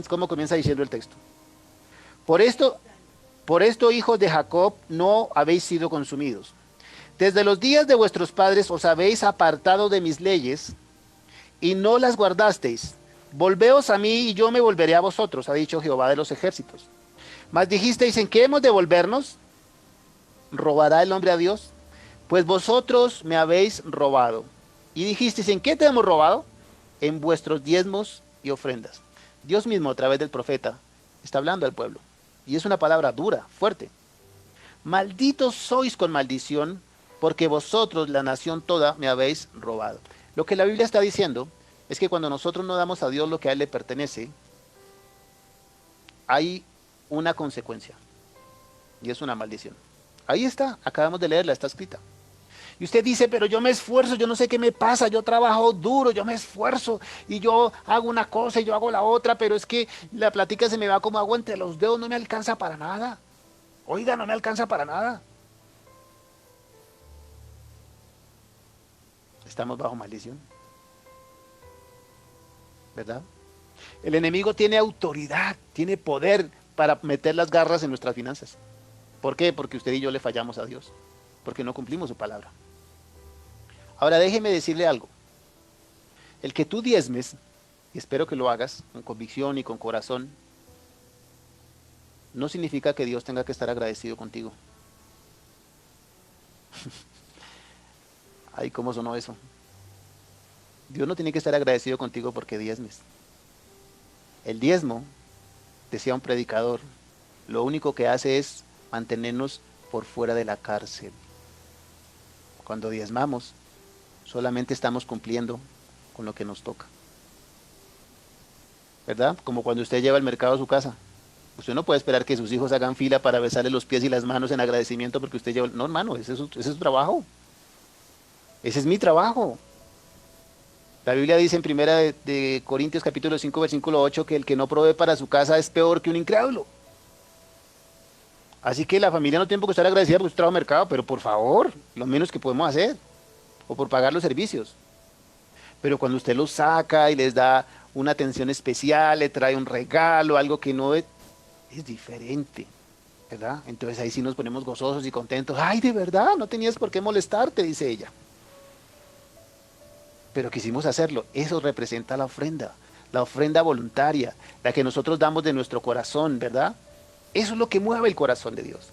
cómo comienza diciendo el texto. Por esto, hijos de Jacob, no habéis sido consumidos. Desde los días de vuestros padres os habéis apartado de mis leyes y no las guardasteis. Volveos a mí y yo me volveré a vosotros, ha dicho Jehová de los ejércitos. Mas dijisteis, ¿en qué hemos de volvernos? ¿Robará el hombre a Dios? Pues vosotros me habéis robado. Y dijisteis, ¿en qué te hemos robado? En vuestros diezmos y ofrendas. Dios mismo, a través del profeta, está hablando al pueblo. Y es una palabra dura, fuerte. Malditos sois con maldición, porque vosotros, la nación toda, me habéis robado. Lo que la Biblia está diciendo es que cuando nosotros no damos a Dios lo que a Él le pertenece, hay una consecuencia. Y es una maldición. Ahí está, acabamos de leerla, está escrita. Y usted dice, pero yo me esfuerzo, yo no sé qué me pasa, yo trabajo duro, yo me esfuerzo y yo hago una cosa y yo hago la otra, pero es que la plática se me va como agua entre los dedos, no me alcanza para nada. Oiga, no me alcanza para nada. Estamos bajo maldición. ¿Verdad? El enemigo tiene autoridad, tiene poder para meter las garras en nuestras finanzas. ¿Por qué? Porque usted y yo le fallamos a Dios, porque no cumplimos su palabra. Ahora déjeme decirle algo. El que tú diezmes, y espero que lo hagas con convicción y con corazón, no significa que Dios tenga que estar agradecido contigo. Ay, ¿cómo sonó eso? Dios no tiene que estar agradecido contigo porque diezmes. El diezmo, decía un predicador, lo único que hace es mantenernos por fuera de la cárcel. Cuando diezmamos, solamente estamos cumpliendo con lo que nos toca. ¿Verdad? Como cuando usted lleva el mercado a su casa. Usted no puede esperar que sus hijos hagan fila para besarle los pies y las manos en agradecimiento porque usted lleva... No, hermano, ese es su trabajo. Ese es mi trabajo. La Biblia dice en primera de Corintios capítulo 5 versículo 8 que el que no provee para su casa es peor que un incrédulo. Así que la familia no tiene por qué estar agradecida por su trabajo de mercado, pero por favor, lo menos que podemos hacer, o por pagar los servicios. Pero cuando usted los saca y les da una atención especial, le trae un regalo, algo que no es diferente, ¿verdad? Entonces ahí sí nos ponemos gozosos y contentos. Ay, de verdad, no tenías por qué molestarte, dice ella. Pero quisimos hacerlo. Eso representa la ofrenda voluntaria, la que nosotros damos de nuestro corazón, ¿verdad? Eso es lo que mueve el corazón de Dios.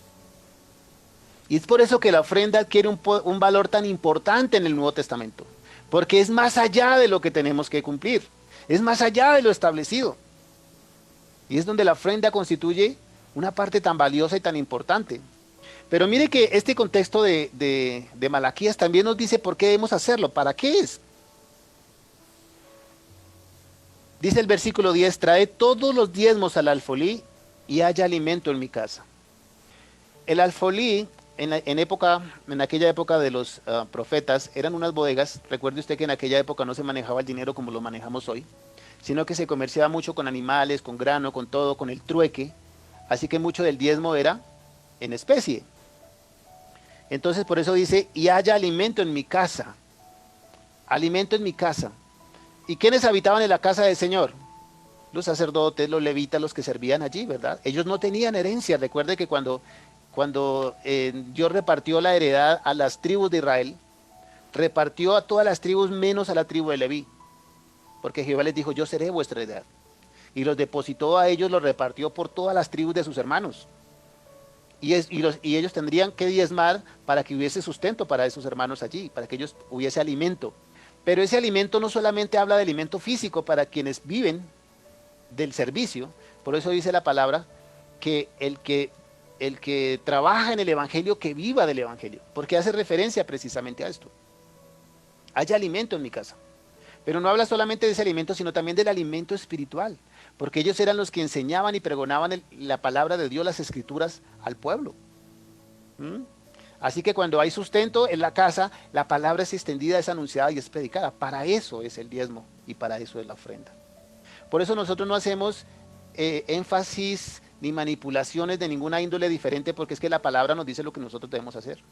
Y es por eso que la ofrenda adquiere un valor tan importante en el Nuevo Testamento, porque es más allá de lo que tenemos que cumplir, es más allá de lo establecido. Y es donde la ofrenda constituye una parte tan valiosa y tan importante. Pero mire que este contexto de Malaquías también nos dice por qué debemos hacerlo, ¿para qué es? Dice el versículo 10, trae todos los diezmos al alfolí y haya alimento en mi casa. El alfolí, en aquella época de los profetas, eran unas bodegas. Recuerde usted que en aquella época no se manejaba el dinero como lo manejamos hoy, sino que se comerciaba mucho con animales, con grano, con todo, con el trueque. Así que mucho del diezmo era en especie. Entonces por eso dice, y haya alimento en mi casa. Alimento en mi casa. ¿Y quiénes habitaban en la casa del Señor? Los sacerdotes, los levitas, los que servían allí, ¿verdad? Ellos no tenían herencia. Recuerde que cuando Dios repartió la heredad a las tribus de Israel, repartió a todas las tribus menos a la tribu de Leví. porque Jehová les dijo, yo seré vuestra heredad. Y los depositó a ellos, los repartió por todas las tribus de sus hermanos. Y ellos tendrían que diezmar para que hubiese sustento para esos hermanos allí, para que ellos hubiese alimento. Pero ese alimento no solamente habla de alimento físico para quienes viven del servicio, por eso dice la palabra que el que trabaja en el Evangelio, que viva del Evangelio, porque hace referencia precisamente a esto. Hay alimento en mi casa, pero no habla solamente de ese alimento, sino también del alimento espiritual, porque ellos eran los que enseñaban y pregonaban la palabra de Dios, las escrituras al pueblo. ¿Mm? Así que cuando hay sustento en la casa, la palabra es extendida, es anunciada y es predicada. Para eso es el diezmo y para eso es la ofrenda. Por eso nosotros no hacemos énfasis ni manipulaciones de ninguna índole diferente, porque es que la palabra nos dice lo que nosotros debemos hacer.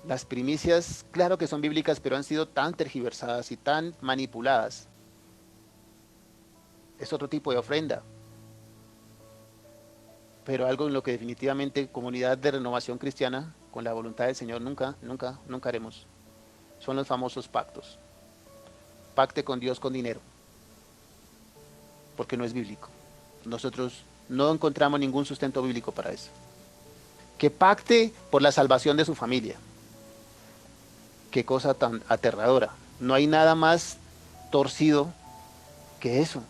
Las primicias, claro que son bíblicas, pero han sido tan tergiversadas y tan manipuladas. Es otro tipo de ofrenda. Pero algo en lo que definitivamente Comunidad de Renovación Cristiana, con la voluntad del Señor, nunca haremos. Son los famosos pactos. Pacte con Dios con dinero, porque no es bíblico. Nosotros no encontramos ningún sustento bíblico para eso. Que pacte por la salvación de su familia. Qué cosa tan aterradora. No hay nada más torcido que eso.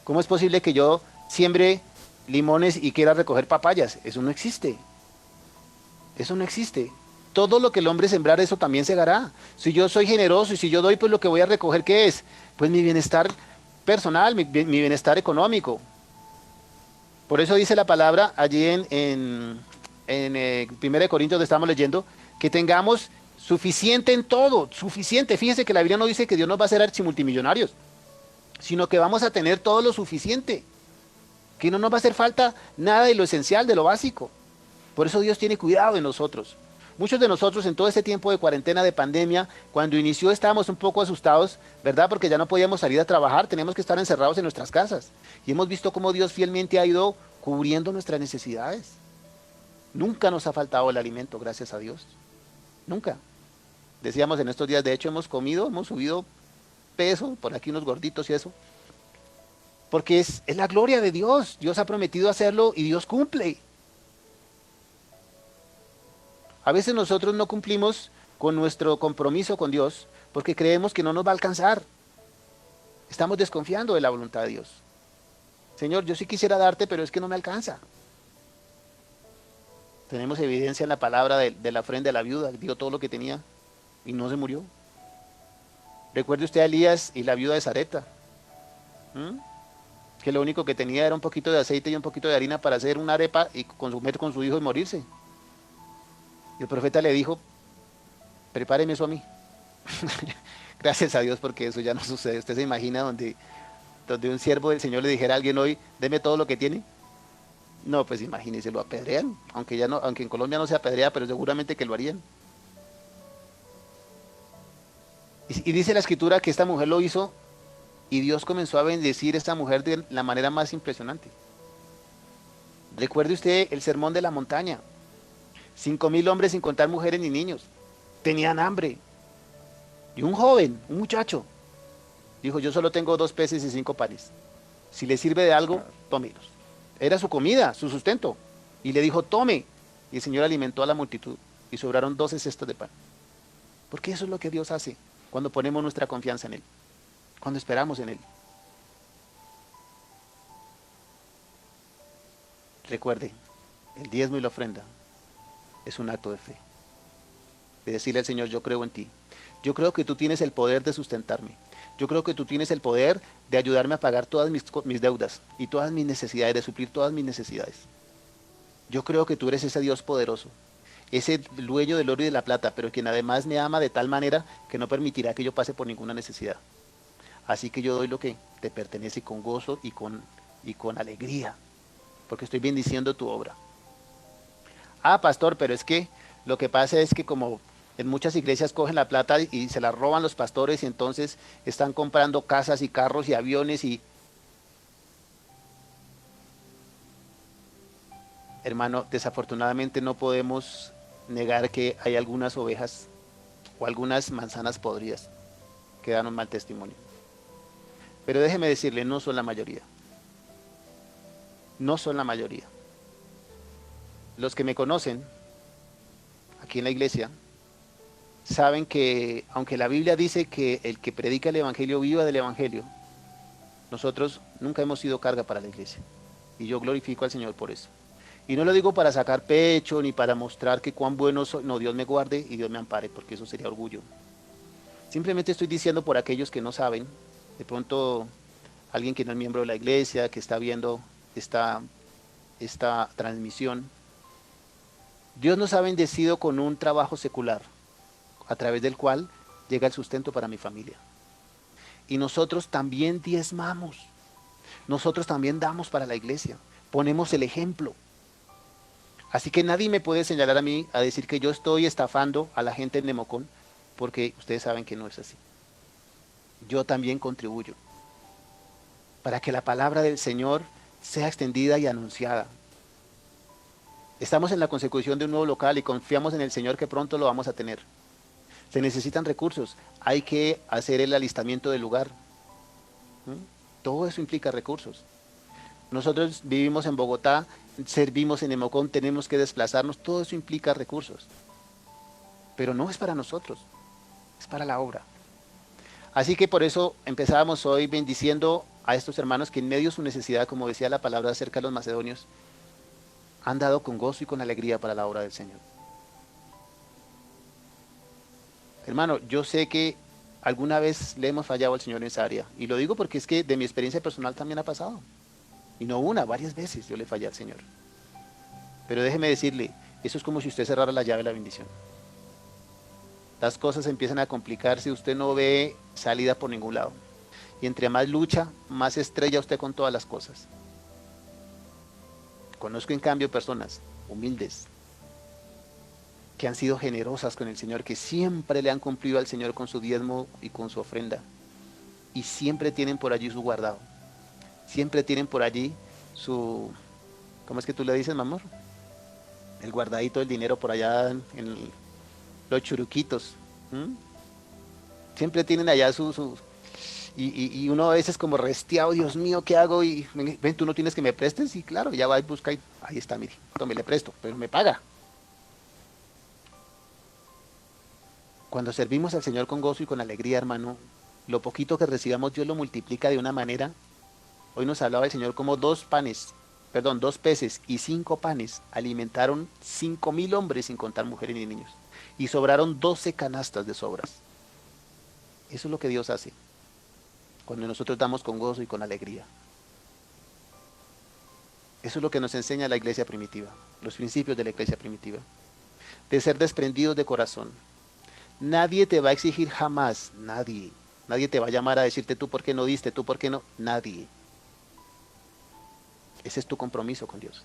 ¿Cómo es posible que yo siembre limones y quiera recoger papayas? Eso no existe. Eso no existe. Todo lo que el hombre sembrar, eso también segará. Si yo soy generoso y si yo doy, pues lo que voy a recoger, ¿qué es? Pues mi bienestar personal, mi bienestar económico. Por eso dice la palabra allí en 1 Corintios, donde estamos leyendo, que tengamos suficiente en todo, suficiente. Fíjense que la Biblia no dice que Dios nos va a hacer archimultimillonarios, sino que vamos a tener todo lo suficiente, que no nos va a hacer falta nada de lo esencial, de lo básico. Por eso Dios tiene cuidado de nosotros. Muchos de nosotros en todo este tiempo de cuarentena, de pandemia, cuando inició estábamos un poco asustados, ¿verdad? Porque ya no podíamos salir a trabajar, teníamos que estar encerrados en nuestras casas. Y hemos visto cómo Dios fielmente ha ido cubriendo nuestras necesidades. Nunca nos ha faltado el alimento, gracias a Dios. Nunca. Decíamos en estos días, de hecho hemos comido, hemos subido peso, por aquí unos gorditos y eso. Porque es la gloria de Dios. Dios ha prometido hacerlo y Dios cumple. A veces nosotros no cumplimos con nuestro compromiso con Dios porque creemos que no nos va a alcanzar. Estamos desconfiando de la voluntad de Dios. Señor, yo sí quisiera darte, pero es que no me alcanza. Tenemos evidencia en la palabra de la ofrenda de la viuda, dio todo lo que tenía y no se murió. Recuerde usted a Elías y la viuda de Sarepta, que lo único que tenía era un poquito de aceite y un poquito de harina para hacer una arepa y consumir con su hijo y morirse. Y el profeta le dijo, prepáreme eso a mí. Gracias a Dios porque eso ya no sucede. ¿Usted se imagina donde un siervo del Señor le dijera a alguien hoy, deme todo lo que tiene? No, pues imagínese, lo apedrean, aunque en Colombia no se apedrea, pero seguramente que lo harían. Y dice la escritura que esta mujer lo hizo y Dios comenzó a bendecir a esta mujer de la manera más impresionante. Recuerde usted el sermón de la montaña. 5,000 hombres sin contar mujeres ni niños. Tenían hambre. Y un joven, un muchacho, dijo, yo solo tengo 2 peces y 5 panes. Si le sirve de algo, tómelos. Era su comida, su sustento. Y le dijo, tome. Y el Señor alimentó a la multitud. Y sobraron 12 cestos de pan. Porque eso es lo que Dios hace cuando ponemos nuestra confianza en Él. Cuando esperamos en Él. Recuerde, el diezmo y la ofrenda es un acto de fe. De decirle al Señor, yo creo en ti. Yo creo que tú tienes el poder de sustentarme. Yo creo que tú tienes el poder de ayudarme a pagar todas mis deudas y todas mis necesidades, de suplir todas mis necesidades. Yo creo que tú eres ese Dios poderoso, ese dueño del oro y de la plata, pero quien además me ama de tal manera que no permitirá que yo pase por ninguna necesidad. Así que yo doy lo que te pertenece con gozo y con alegría, porque estoy bendiciendo tu obra. Ah, pastor, pero es que lo que pasa es que como en muchas iglesias cogen la plata y se la roban los pastores y entonces están comprando casas y carros y aviones y... Hermano, desafortunadamente no podemos negar que hay algunas ovejas o algunas manzanas podridas que dan un mal testimonio. Pero déjeme decirle, no son la mayoría. No son la mayoría. Los que me conocen aquí en la iglesia saben que, aunque la Biblia dice que el que predica el evangelio viva del evangelio, nosotros nunca hemos sido carga para la iglesia. Y yo glorifico al Señor por eso. Y no lo digo para sacar pecho ni para mostrar que cuán bueno soy. No, Dios me guarde y Dios me ampare, porque eso sería orgullo. Simplemente estoy diciendo por aquellos que no saben, de pronto alguien que no es miembro de la iglesia, que está viendo esta transmisión. Dios nos ha bendecido con un trabajo secular, a través del cual llega el sustento para mi familia. Y nosotros también diezmamos, nosotros también damos para la iglesia, ponemos el ejemplo. Así que nadie me puede señalar a mí a decir que yo estoy estafando a la gente en Nemocón, porque ustedes saben que no es así. Yo también contribuyo para que la palabra del Señor sea extendida y anunciada. Estamos en la consecución de un nuevo local y confiamos en el Señor que pronto lo vamos a tener. Se necesitan recursos, hay que hacer el alistamiento del lugar. Todo eso implica recursos. Nosotros vivimos en Bogotá, servimos en Nemocón, tenemos que desplazarnos, todo eso implica recursos. Pero no es para nosotros, es para la obra. Así que por eso empezábamos hoy bendiciendo a estos hermanos que en medio de su necesidad, como decía la palabra acerca de los macedonios, han dado con gozo y con alegría para la obra del Señor. Hermano, yo sé que alguna vez le hemos fallado al Señor en esa área, y lo digo porque es que de mi experiencia personal también ha pasado, y no una, varias veces yo le fallé al Señor. Pero déjeme decirle, eso es como si usted cerrara la llave de la bendición. Las cosas empiezan a complicarse, usted no ve salida por ningún lado, y entre más lucha, más estrella usted con todas las cosas. Conozco en cambio personas humildes, que han sido generosas con el Señor, que siempre le han cumplido al Señor con su diezmo y con su ofrenda, y siempre tienen por allí su guardado, siempre tienen por allí su, ¿cómo es que tú le dices, mi amor? El guardadito del dinero por allá en los churuquitos. Siempre tienen allá y uno a veces como resteado, Dios mío, ¿qué hago? Y ven, tú no tienes que me prestes, y claro, ya va y busca, y ahí está, mire, tome, le presto, pero me paga. Cuando servimos al Señor con gozo y con alegría, hermano, lo poquito que recibamos Dios lo multiplica de una manera. Hoy nos hablaba el Señor como 2 peces y 5 panes alimentaron 5,000 hombres, sin contar mujeres ni niños, y sobraron 12 canastas de sobras. Eso es lo que Dios hace cuando nosotros damos con gozo y con alegría. Eso es lo que nos enseña la iglesia primitiva, los principios de la iglesia primitiva, de ser desprendidos de corazón. Nadie te va a exigir jamás, nadie te va a llamar a decirte tú por qué no diste, tú por qué no, nadie. Ese es tu compromiso con Dios.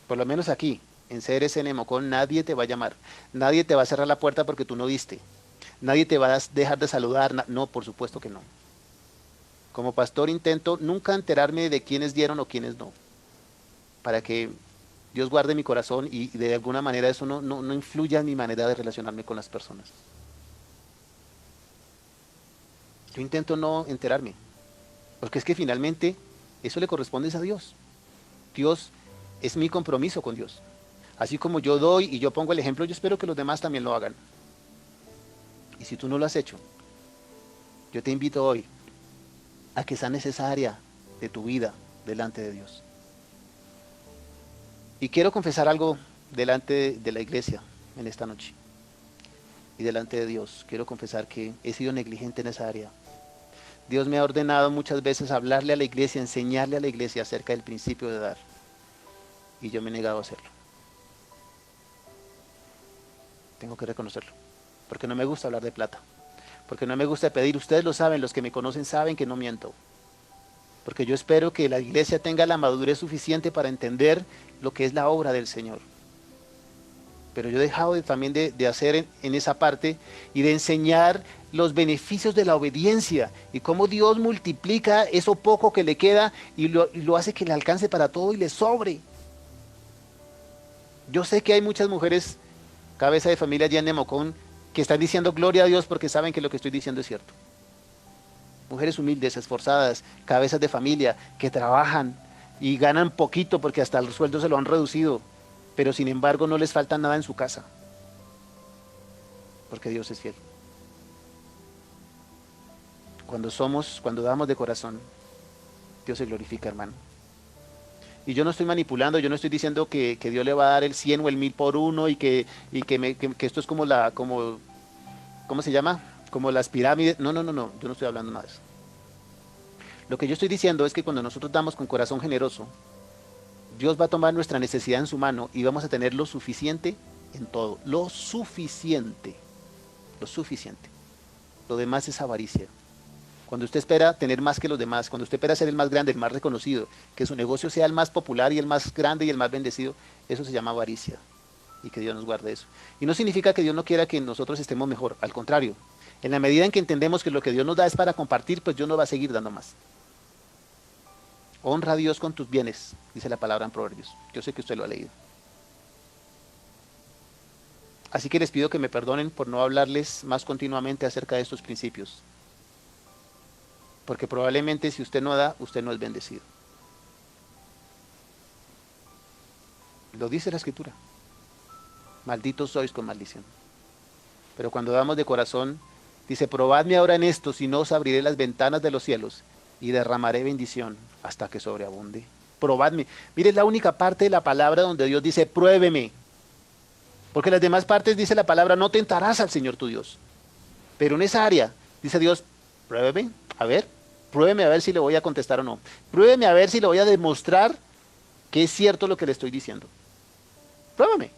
Por lo menos aquí, en CRC Nemocón, nadie te va a llamar, nadie te va a cerrar la puerta porque tú no diste, nadie te va a dejar de saludar, no, por supuesto que no. Como pastor intento nunca enterarme de quiénes dieron o quiénes no, para que Dios guarde mi corazón y de alguna manera eso no influya en mi manera de relacionarme con las personas. Yo intento no enterarme, porque es que finalmente eso le corresponde a Dios. Dios es mi compromiso con Dios. Así como yo doy y yo pongo el ejemplo, yo espero que los demás también lo hagan. Y si tú no lo has hecho, yo te invito hoy a que sea necesaria de tu vida delante de Dios. Y quiero confesar algo delante de la iglesia en esta noche. Y delante de Dios, quiero confesar que he sido negligente en esa área. Dios me ha ordenado muchas veces hablarle a la iglesia, enseñarle a la iglesia acerca del principio de dar. Y yo me he negado a hacerlo. Tengo que reconocerlo. Porque no me gusta hablar de plata. Porque no me gusta pedir. Ustedes lo saben, los que me conocen saben que no miento. Porque yo espero que la iglesia tenga la madurez suficiente para entender lo que es la obra del Señor. Pero yo he dejado también de hacer en esa parte y de enseñar los beneficios de la obediencia y cómo Dios multiplica eso poco que le queda y lo hace que le alcance para todo y le sobre. Yo sé que hay muchas mujeres cabeza de familia allá en Nemocón, que están diciendo gloria a Dios porque saben que lo que estoy diciendo es cierto. Mujeres humildes, esforzadas, cabezas de familia, que trabajan y ganan poquito porque hasta el sueldo se lo han reducido, pero sin embargo no les falta nada en su casa, porque Dios es fiel. Cuando damos de corazón, Dios se glorifica, hermano. Y yo no estoy manipulando, yo no estoy diciendo que Dios le va a dar el 100 o el 1000 por uno y que esto es como ¿cómo se llama? Como las pirámides. No, yo no estoy hablando nada de eso. Lo que yo estoy diciendo es que cuando nosotros damos con corazón generoso, Dios va a tomar nuestra necesidad en su mano y vamos a tener lo suficiente en todo. Lo suficiente. Lo suficiente. Lo demás es avaricia. Cuando usted espera tener más que los demás, cuando usted espera ser el más grande, el más reconocido, que su negocio sea el más popular y el más grande y el más bendecido, eso se llama avaricia. Y que Dios nos guarde eso. Y no significa que Dios no quiera que nosotros estemos mejor, al contrario. En la medida en que entendemos que lo que Dios nos da es para compartir, pues Dios nos va a seguir dando más. Honra a Dios con tus bienes, dice la palabra en Proverbios. Yo sé que usted lo ha leído. Así que les pido que me perdonen por no hablarles más continuamente acerca de estos principios. Porque probablemente si usted no da, usted no es bendecido. Lo dice la Escritura. Malditos sois con maldición. Pero cuando damos de corazón, dice, probadme ahora en esto, si no os abriré las ventanas de los cielos y derramaré bendición hasta que sobreabunde. Probadme. Mire, es la única parte de la palabra donde Dios dice, pruébeme. Porque en las demás partes dice la palabra, no tentarás al Señor tu Dios. Pero en esa área, dice Dios, pruébeme, pruébeme a ver si le voy a contestar o no. Pruébeme a ver si le voy a demostrar que es cierto lo que le estoy diciendo. Pruébame.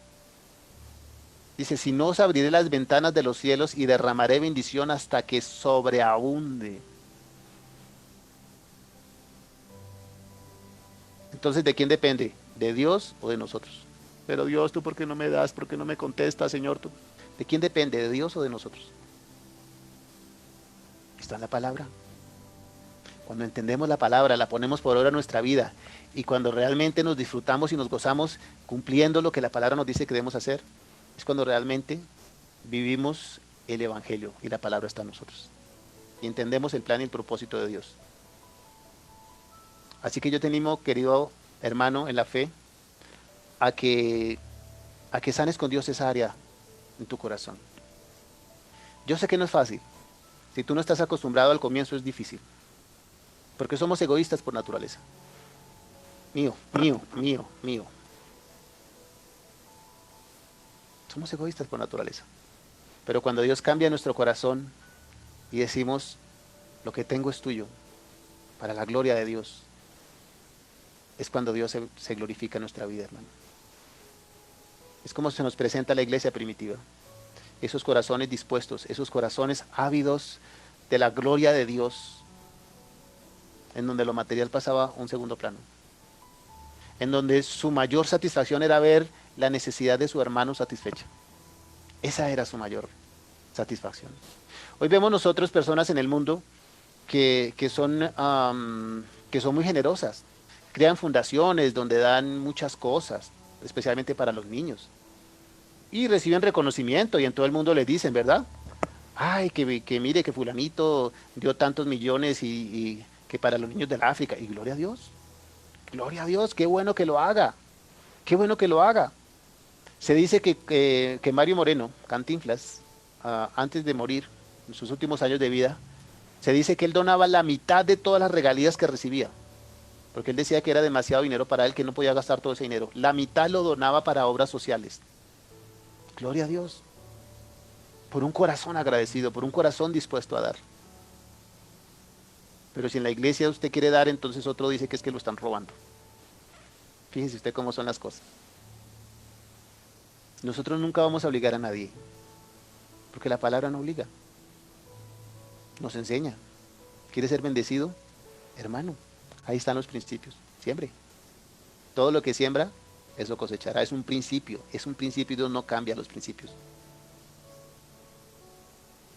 Dice, si no os abriré las ventanas de los cielos y derramaré bendición hasta que sobreabunde. Entonces, ¿de quién depende? ¿De Dios o de nosotros? Pero Dios, ¿tú por qué no me das? ¿Por qué no me contestas, Señor? ¿Tú? ¿De quién depende? ¿De Dios o de nosotros? Está en la palabra. Cuando entendemos la palabra, la ponemos por obra en nuestra vida y cuando realmente nos disfrutamos y nos gozamos cumpliendo lo que la palabra nos dice que debemos hacer, es cuando realmente vivimos el Evangelio y la palabra está en nosotros. Y entendemos el plan y el propósito de Dios. Así que yo te animo, querido hermano, en la fe, a que sanes con Dios esa área en tu corazón. Yo sé que no es fácil. Si tú no estás acostumbrado al comienzo es difícil. Porque somos egoístas por naturaleza. Mío. Somos egoístas por naturaleza. Pero cuando Dios cambia nuestro corazón y decimos, lo que tengo es tuyo, para la gloria de Dios, es cuando Dios se glorifica en nuestra vida, hermano. Es como se nos presenta la iglesia primitiva. Esos corazones dispuestos, esos corazones ávidos de la gloria de Dios, en donde lo material pasaba a un segundo plano. En donde su mayor satisfacción era ver la necesidad de su hermano satisfecha. Esa era su mayor satisfacción. Hoy vemos nosotros personas en el mundo que son muy generosas. Crean fundaciones donde dan muchas cosas, especialmente para los niños. Y reciben reconocimiento y en todo el mundo les dicen, ¿verdad? Ay, que mire que fulanito dio tantos millones y que para los niños del África. Y gloria a Dios, qué bueno que lo haga. Qué bueno que lo haga. Se dice que Mario Moreno, Cantinflas, antes de morir, en sus últimos años de vida, se dice que él donaba la mitad de todas las regalías que recibía. Porque él decía que era demasiado dinero para él, que no podía gastar todo ese dinero. La mitad lo donaba para obras sociales. Gloria a Dios. Por un corazón agradecido, por un corazón dispuesto a dar. Pero si en la iglesia usted quiere dar, entonces otro dice que es que lo están robando. Fíjese usted cómo son las cosas. Nosotros nunca vamos a obligar a nadie, porque la palabra no obliga. Nos enseña. ¿Quiere ser bendecido? Hermano, ahí están los principios. Siembre. Todo lo que siembra, eso cosechará. Es un principio y Dios no cambia los principios.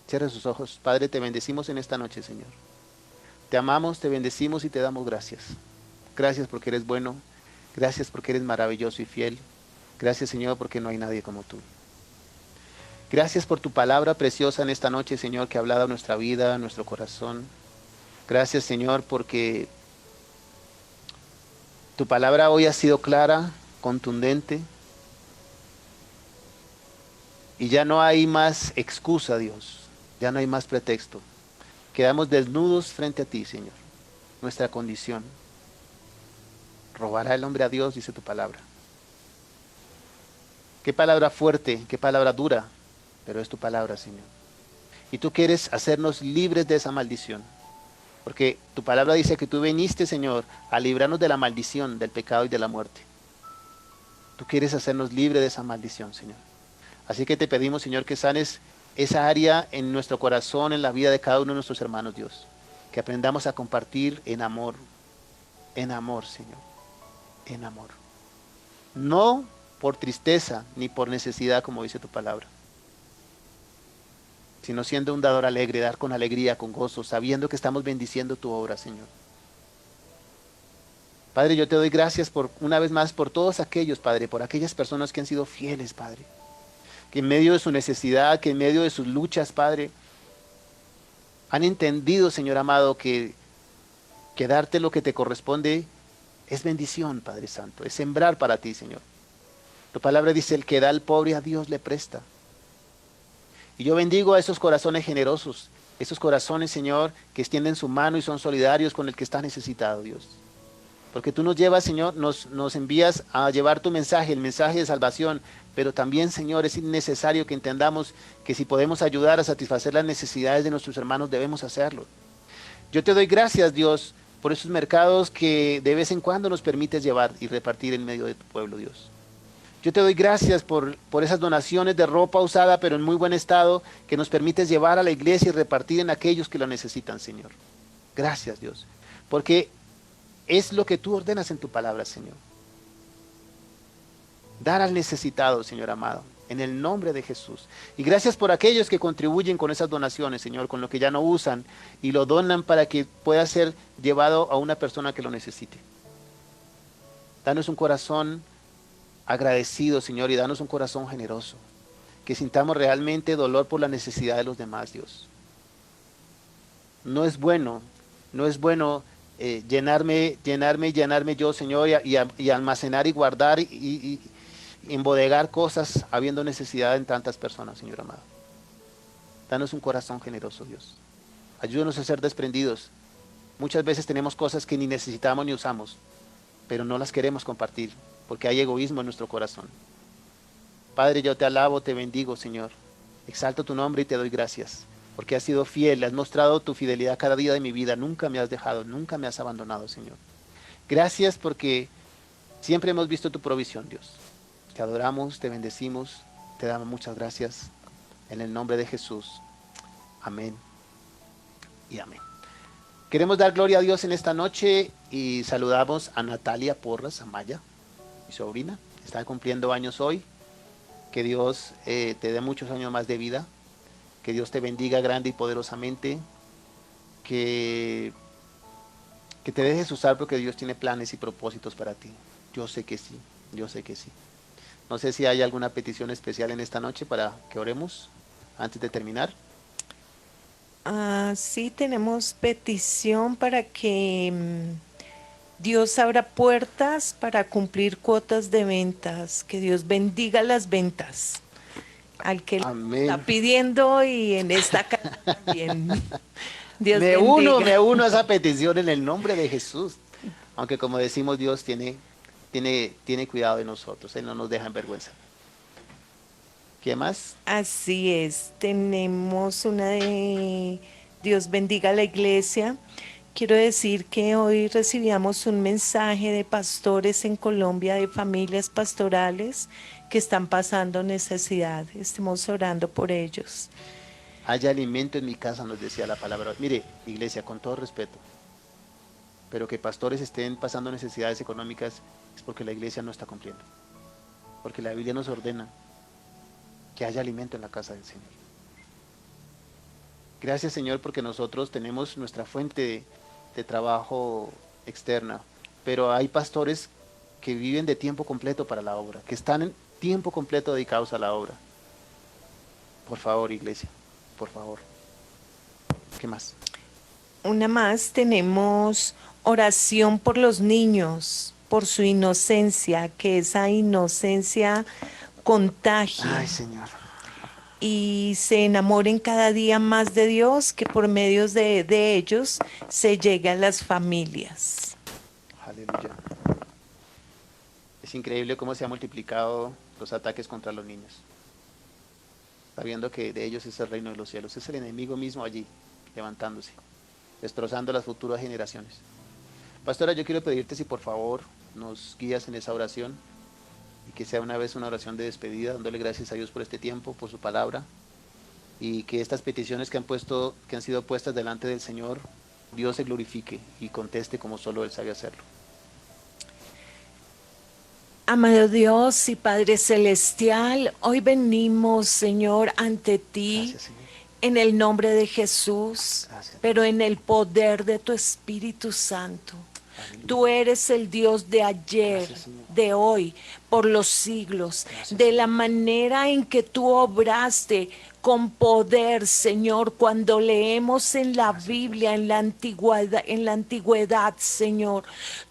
Cierra sus ojos. Padre, te bendecimos en esta noche, Señor. Te amamos, te bendecimos y te damos gracias. Gracias porque eres bueno. Gracias porque eres maravilloso y fiel. Gracias, Señor, porque no hay nadie como tú. Gracias por tu palabra preciosa en esta noche, Señor, que ha hablado a nuestra vida, a nuestro corazón. Gracias, Señor, porque tu palabra hoy ha sido clara, contundente, y ya no hay más excusa, Dios, ya no hay más pretexto. Quedamos desnudos frente a ti, Señor, nuestra condición. Robará el hombre a Dios, dice tu palabra. Qué palabra fuerte, qué palabra dura, pero es tu palabra, Señor. Y tú quieres hacernos libres de esa maldición. Porque tu palabra dice que tú viniste, Señor, a librarnos de la maldición, del pecado y de la muerte. Tú quieres hacernos libres de esa maldición, Señor. Así que te pedimos, Señor, que sanes esa área en nuestro corazón, en la vida de cada uno de nuestros hermanos, Dios. Que aprendamos a compartir en amor, Señor, en amor. No por tristeza ni por necesidad, como dice tu palabra, sino siendo un dador alegre, dar con alegría, con gozo, sabiendo que estamos bendiciendo tu obra, Señor. Padre, yo te doy gracias por una vez más por todos aquellos, Padre, por aquellas personas que han sido fieles, Padre, que en medio de su necesidad, que en medio de sus luchas, Padre, han entendido, Señor amado, que darte lo que te corresponde es bendición, Padre Santo, es sembrar para ti, Señor. Tu palabra dice, el que da al pobre a Dios le presta. Y yo bendigo a esos corazones generosos, esos corazones, Señor, que extienden su mano y son solidarios con el que está necesitado, Dios. Porque tú nos llevas, Señor, nos envías a llevar tu mensaje, el mensaje de salvación, pero también, Señor, es necesario que entendamos que si podemos ayudar a satisfacer las necesidades de nuestros hermanos, debemos hacerlo. Yo te doy gracias, Dios, por esos mercados que de vez en cuando nos permites llevar y repartir en medio de tu pueblo, Dios. Yo te doy gracias por esas donaciones de ropa usada, pero en muy buen estado, que nos permites llevar a la iglesia y repartir en aquellos que lo necesitan, Señor. Gracias, Dios, porque es lo que tú ordenas en tu palabra, Señor. Dar al necesitado, Señor amado, en el nombre de Jesús. Y gracias por aquellos que contribuyen con esas donaciones, Señor, con lo que ya no usan y lo donan para que pueda ser llevado a una persona que lo necesite. Danos un corazón agradecido, Señor, y danos un corazón generoso, que sintamos realmente dolor por la necesidad de los demás, Dios. No es bueno llenarme yo, Señor, y almacenar y guardar y embodegar cosas habiendo necesidad en tantas personas, Señor amado. Danos un corazón generoso, Dios. Ayúdanos a ser desprendidos. Muchas veces tenemos cosas que ni necesitamos ni usamos, pero no las queremos compartir, porque hay egoísmo en nuestro corazón. Padre, yo te alabo, te bendigo, Señor. Exalto tu nombre y te doy gracias, porque has sido fiel, has mostrado tu fidelidad cada día de mi vida. Nunca me has dejado, nunca me has abandonado, Señor. Gracias porque siempre hemos visto tu provisión, Dios. Te adoramos, te bendecimos, te damos muchas gracias. En el nombre de Jesús. Amén y amén. Queremos dar gloria a Dios en esta noche y saludamos a Natalia Porras Amaya, mi sobrina. Está cumpliendo años hoy. Que Dios te dé muchos años más de vida. Que Dios te bendiga grande y poderosamente. Que te dejes usar porque Dios tiene planes y propósitos para ti. Yo sé que sí, yo sé que sí. No sé si hay alguna petición especial en esta noche para que oremos antes de terminar. Sí, tenemos petición para que Dios abra puertas para cumplir cuotas de ventas. Que Dios bendiga las ventas. Al que Amén. está pidiendo y en esta casa también. Dios Me bendiga. uno a esa petición en el nombre de Jesús. Aunque como decimos, Dios tiene cuidado de nosotros. Él no nos deja en vergüenza. ¿Qué más? Así es, tenemos una de Dios bendiga a la iglesia. Quiero decir que hoy recibíamos un mensaje de pastores en Colombia, de familias pastorales que están pasando necesidad. Estemos orando por ellos. Haya alimento en mi casa, nos decía la palabra. Mire, iglesia, con todo respeto, pero que pastores estén pasando necesidades económicas es porque la iglesia no está cumpliendo. Porque la Biblia nos ordena que haya alimento en la casa del Señor. Gracias, Señor, porque nosotros tenemos nuestra fuente de trabajo externa, pero hay pastores que viven de tiempo completo para la obra, que están en tiempo completo dedicados a la obra. Por favor, iglesia, por favor. ¿Qué más? Una más, tenemos oración por los niños, por su inocencia, que esa inocencia contagie Ay, Señor. y se enamoren cada día más de Dios, que por medio de ellos se llegue a las familias. Aleluya. Es increíble cómo se han multiplicado los ataques contra los niños. Sabiendo que de ellos es el reino de los cielos. Es el enemigo mismo allí, levantándose, destrozando las futuras generaciones. Pastora, yo quiero pedirte si por favor nos guías en esa oración y que sea una vez una oración de despedida, dándole gracias a Dios por este tiempo, por su palabra, y que estas peticiones que han sido puestas delante del Señor, Dios se glorifique y conteste como solo Él sabe hacerlo. Amado Dios y Padre Celestial, hoy venimos, Señor, ante ti Gracias, Señor. en el nombre de Jesús, Gracias. pero en el poder de tu Espíritu Santo. Aleluya. Tú eres el Dios de ayer, Gracias, Señor. de hoy, por los siglos, Gracias, de la Señor. manera en que tú obraste con poder, Señor, cuando leemos en la Biblia, en la antigüedad, Señor.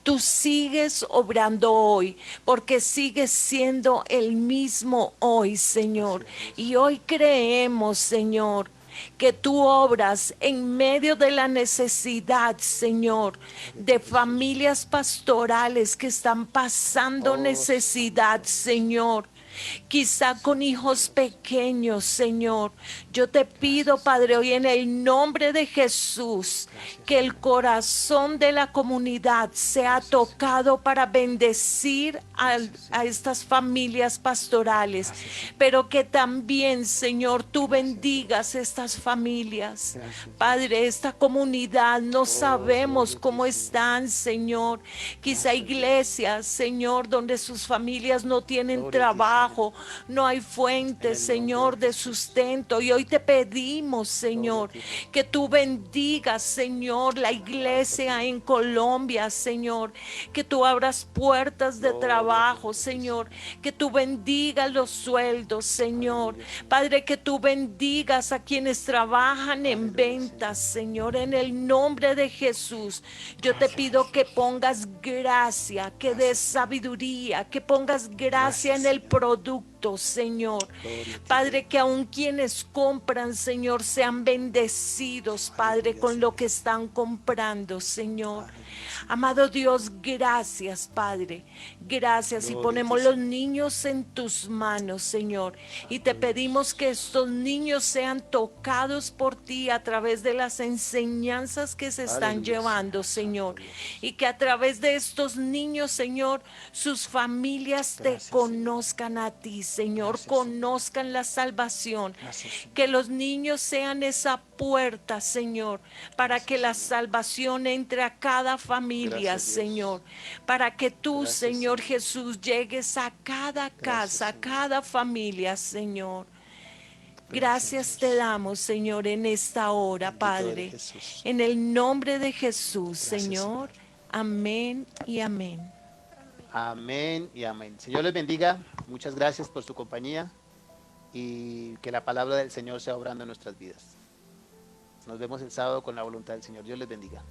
Tú sigues obrando hoy, porque sigues siendo el mismo hoy, Señor. Y hoy creemos, Señor, que tú obras en medio de la necesidad, Señor, de familias pastorales que están pasando necesidad, Señor. Quizá con hijos pequeños, Señor. Yo te pido, Padre, hoy en el nombre de Jesús, que el corazón de la comunidad sea tocado para bendecir a estas familias pastorales, pero que también, Señor, tú bendigas estas familias. Padre, esta comunidad no sabemos cómo están, Señor. Quizá iglesias, Señor, donde sus familias no tienen trabajo, no hay fuentes, Señor, de sustento. Y hoy te pedimos, Señor, que tú bendigas, Señor, la iglesia en Colombia, Señor, que tú abras puertas de trabajo, Señor, que tú bendigas los sueldos, Señor. Padre, que tú bendigas a quienes trabajan en ventas, Señor, en el nombre de Jesús. Yo te pido que pongas gracia, que des sabiduría, que pongas gracia en el producto, Señor. Padre, que aun quienes compran, Señor, sean bendecidos, Padre, con lo que están comprando, Señor. Amado Dios, gracias, Padre. Gracias. Y ponemos los niños en tus manos, Señor. Y te pedimos que estos niños sean tocados por ti a través de las enseñanzas que se están llevando, Señor. Y que a través de estos niños, Señor, sus familias te conozcan a ti, Señor. Conozcan la salvación. Que los niños sean esa puerta, Señor, para que la salvación entre a cada familia, Señor, para que tú, Señor Jesús, llegues a cada casa, a cada familia, Señor. Gracias te damos, Señor, en esta hora, Padre, en el nombre de Jesús, Señor. Amén y amén. Amén y amén. Señor les bendiga. Muchas gracias por su compañía y que la palabra del Señor sea obrando en nuestras vidas. Nos vemos el sábado con la voluntad del Señor. Dios les bendiga.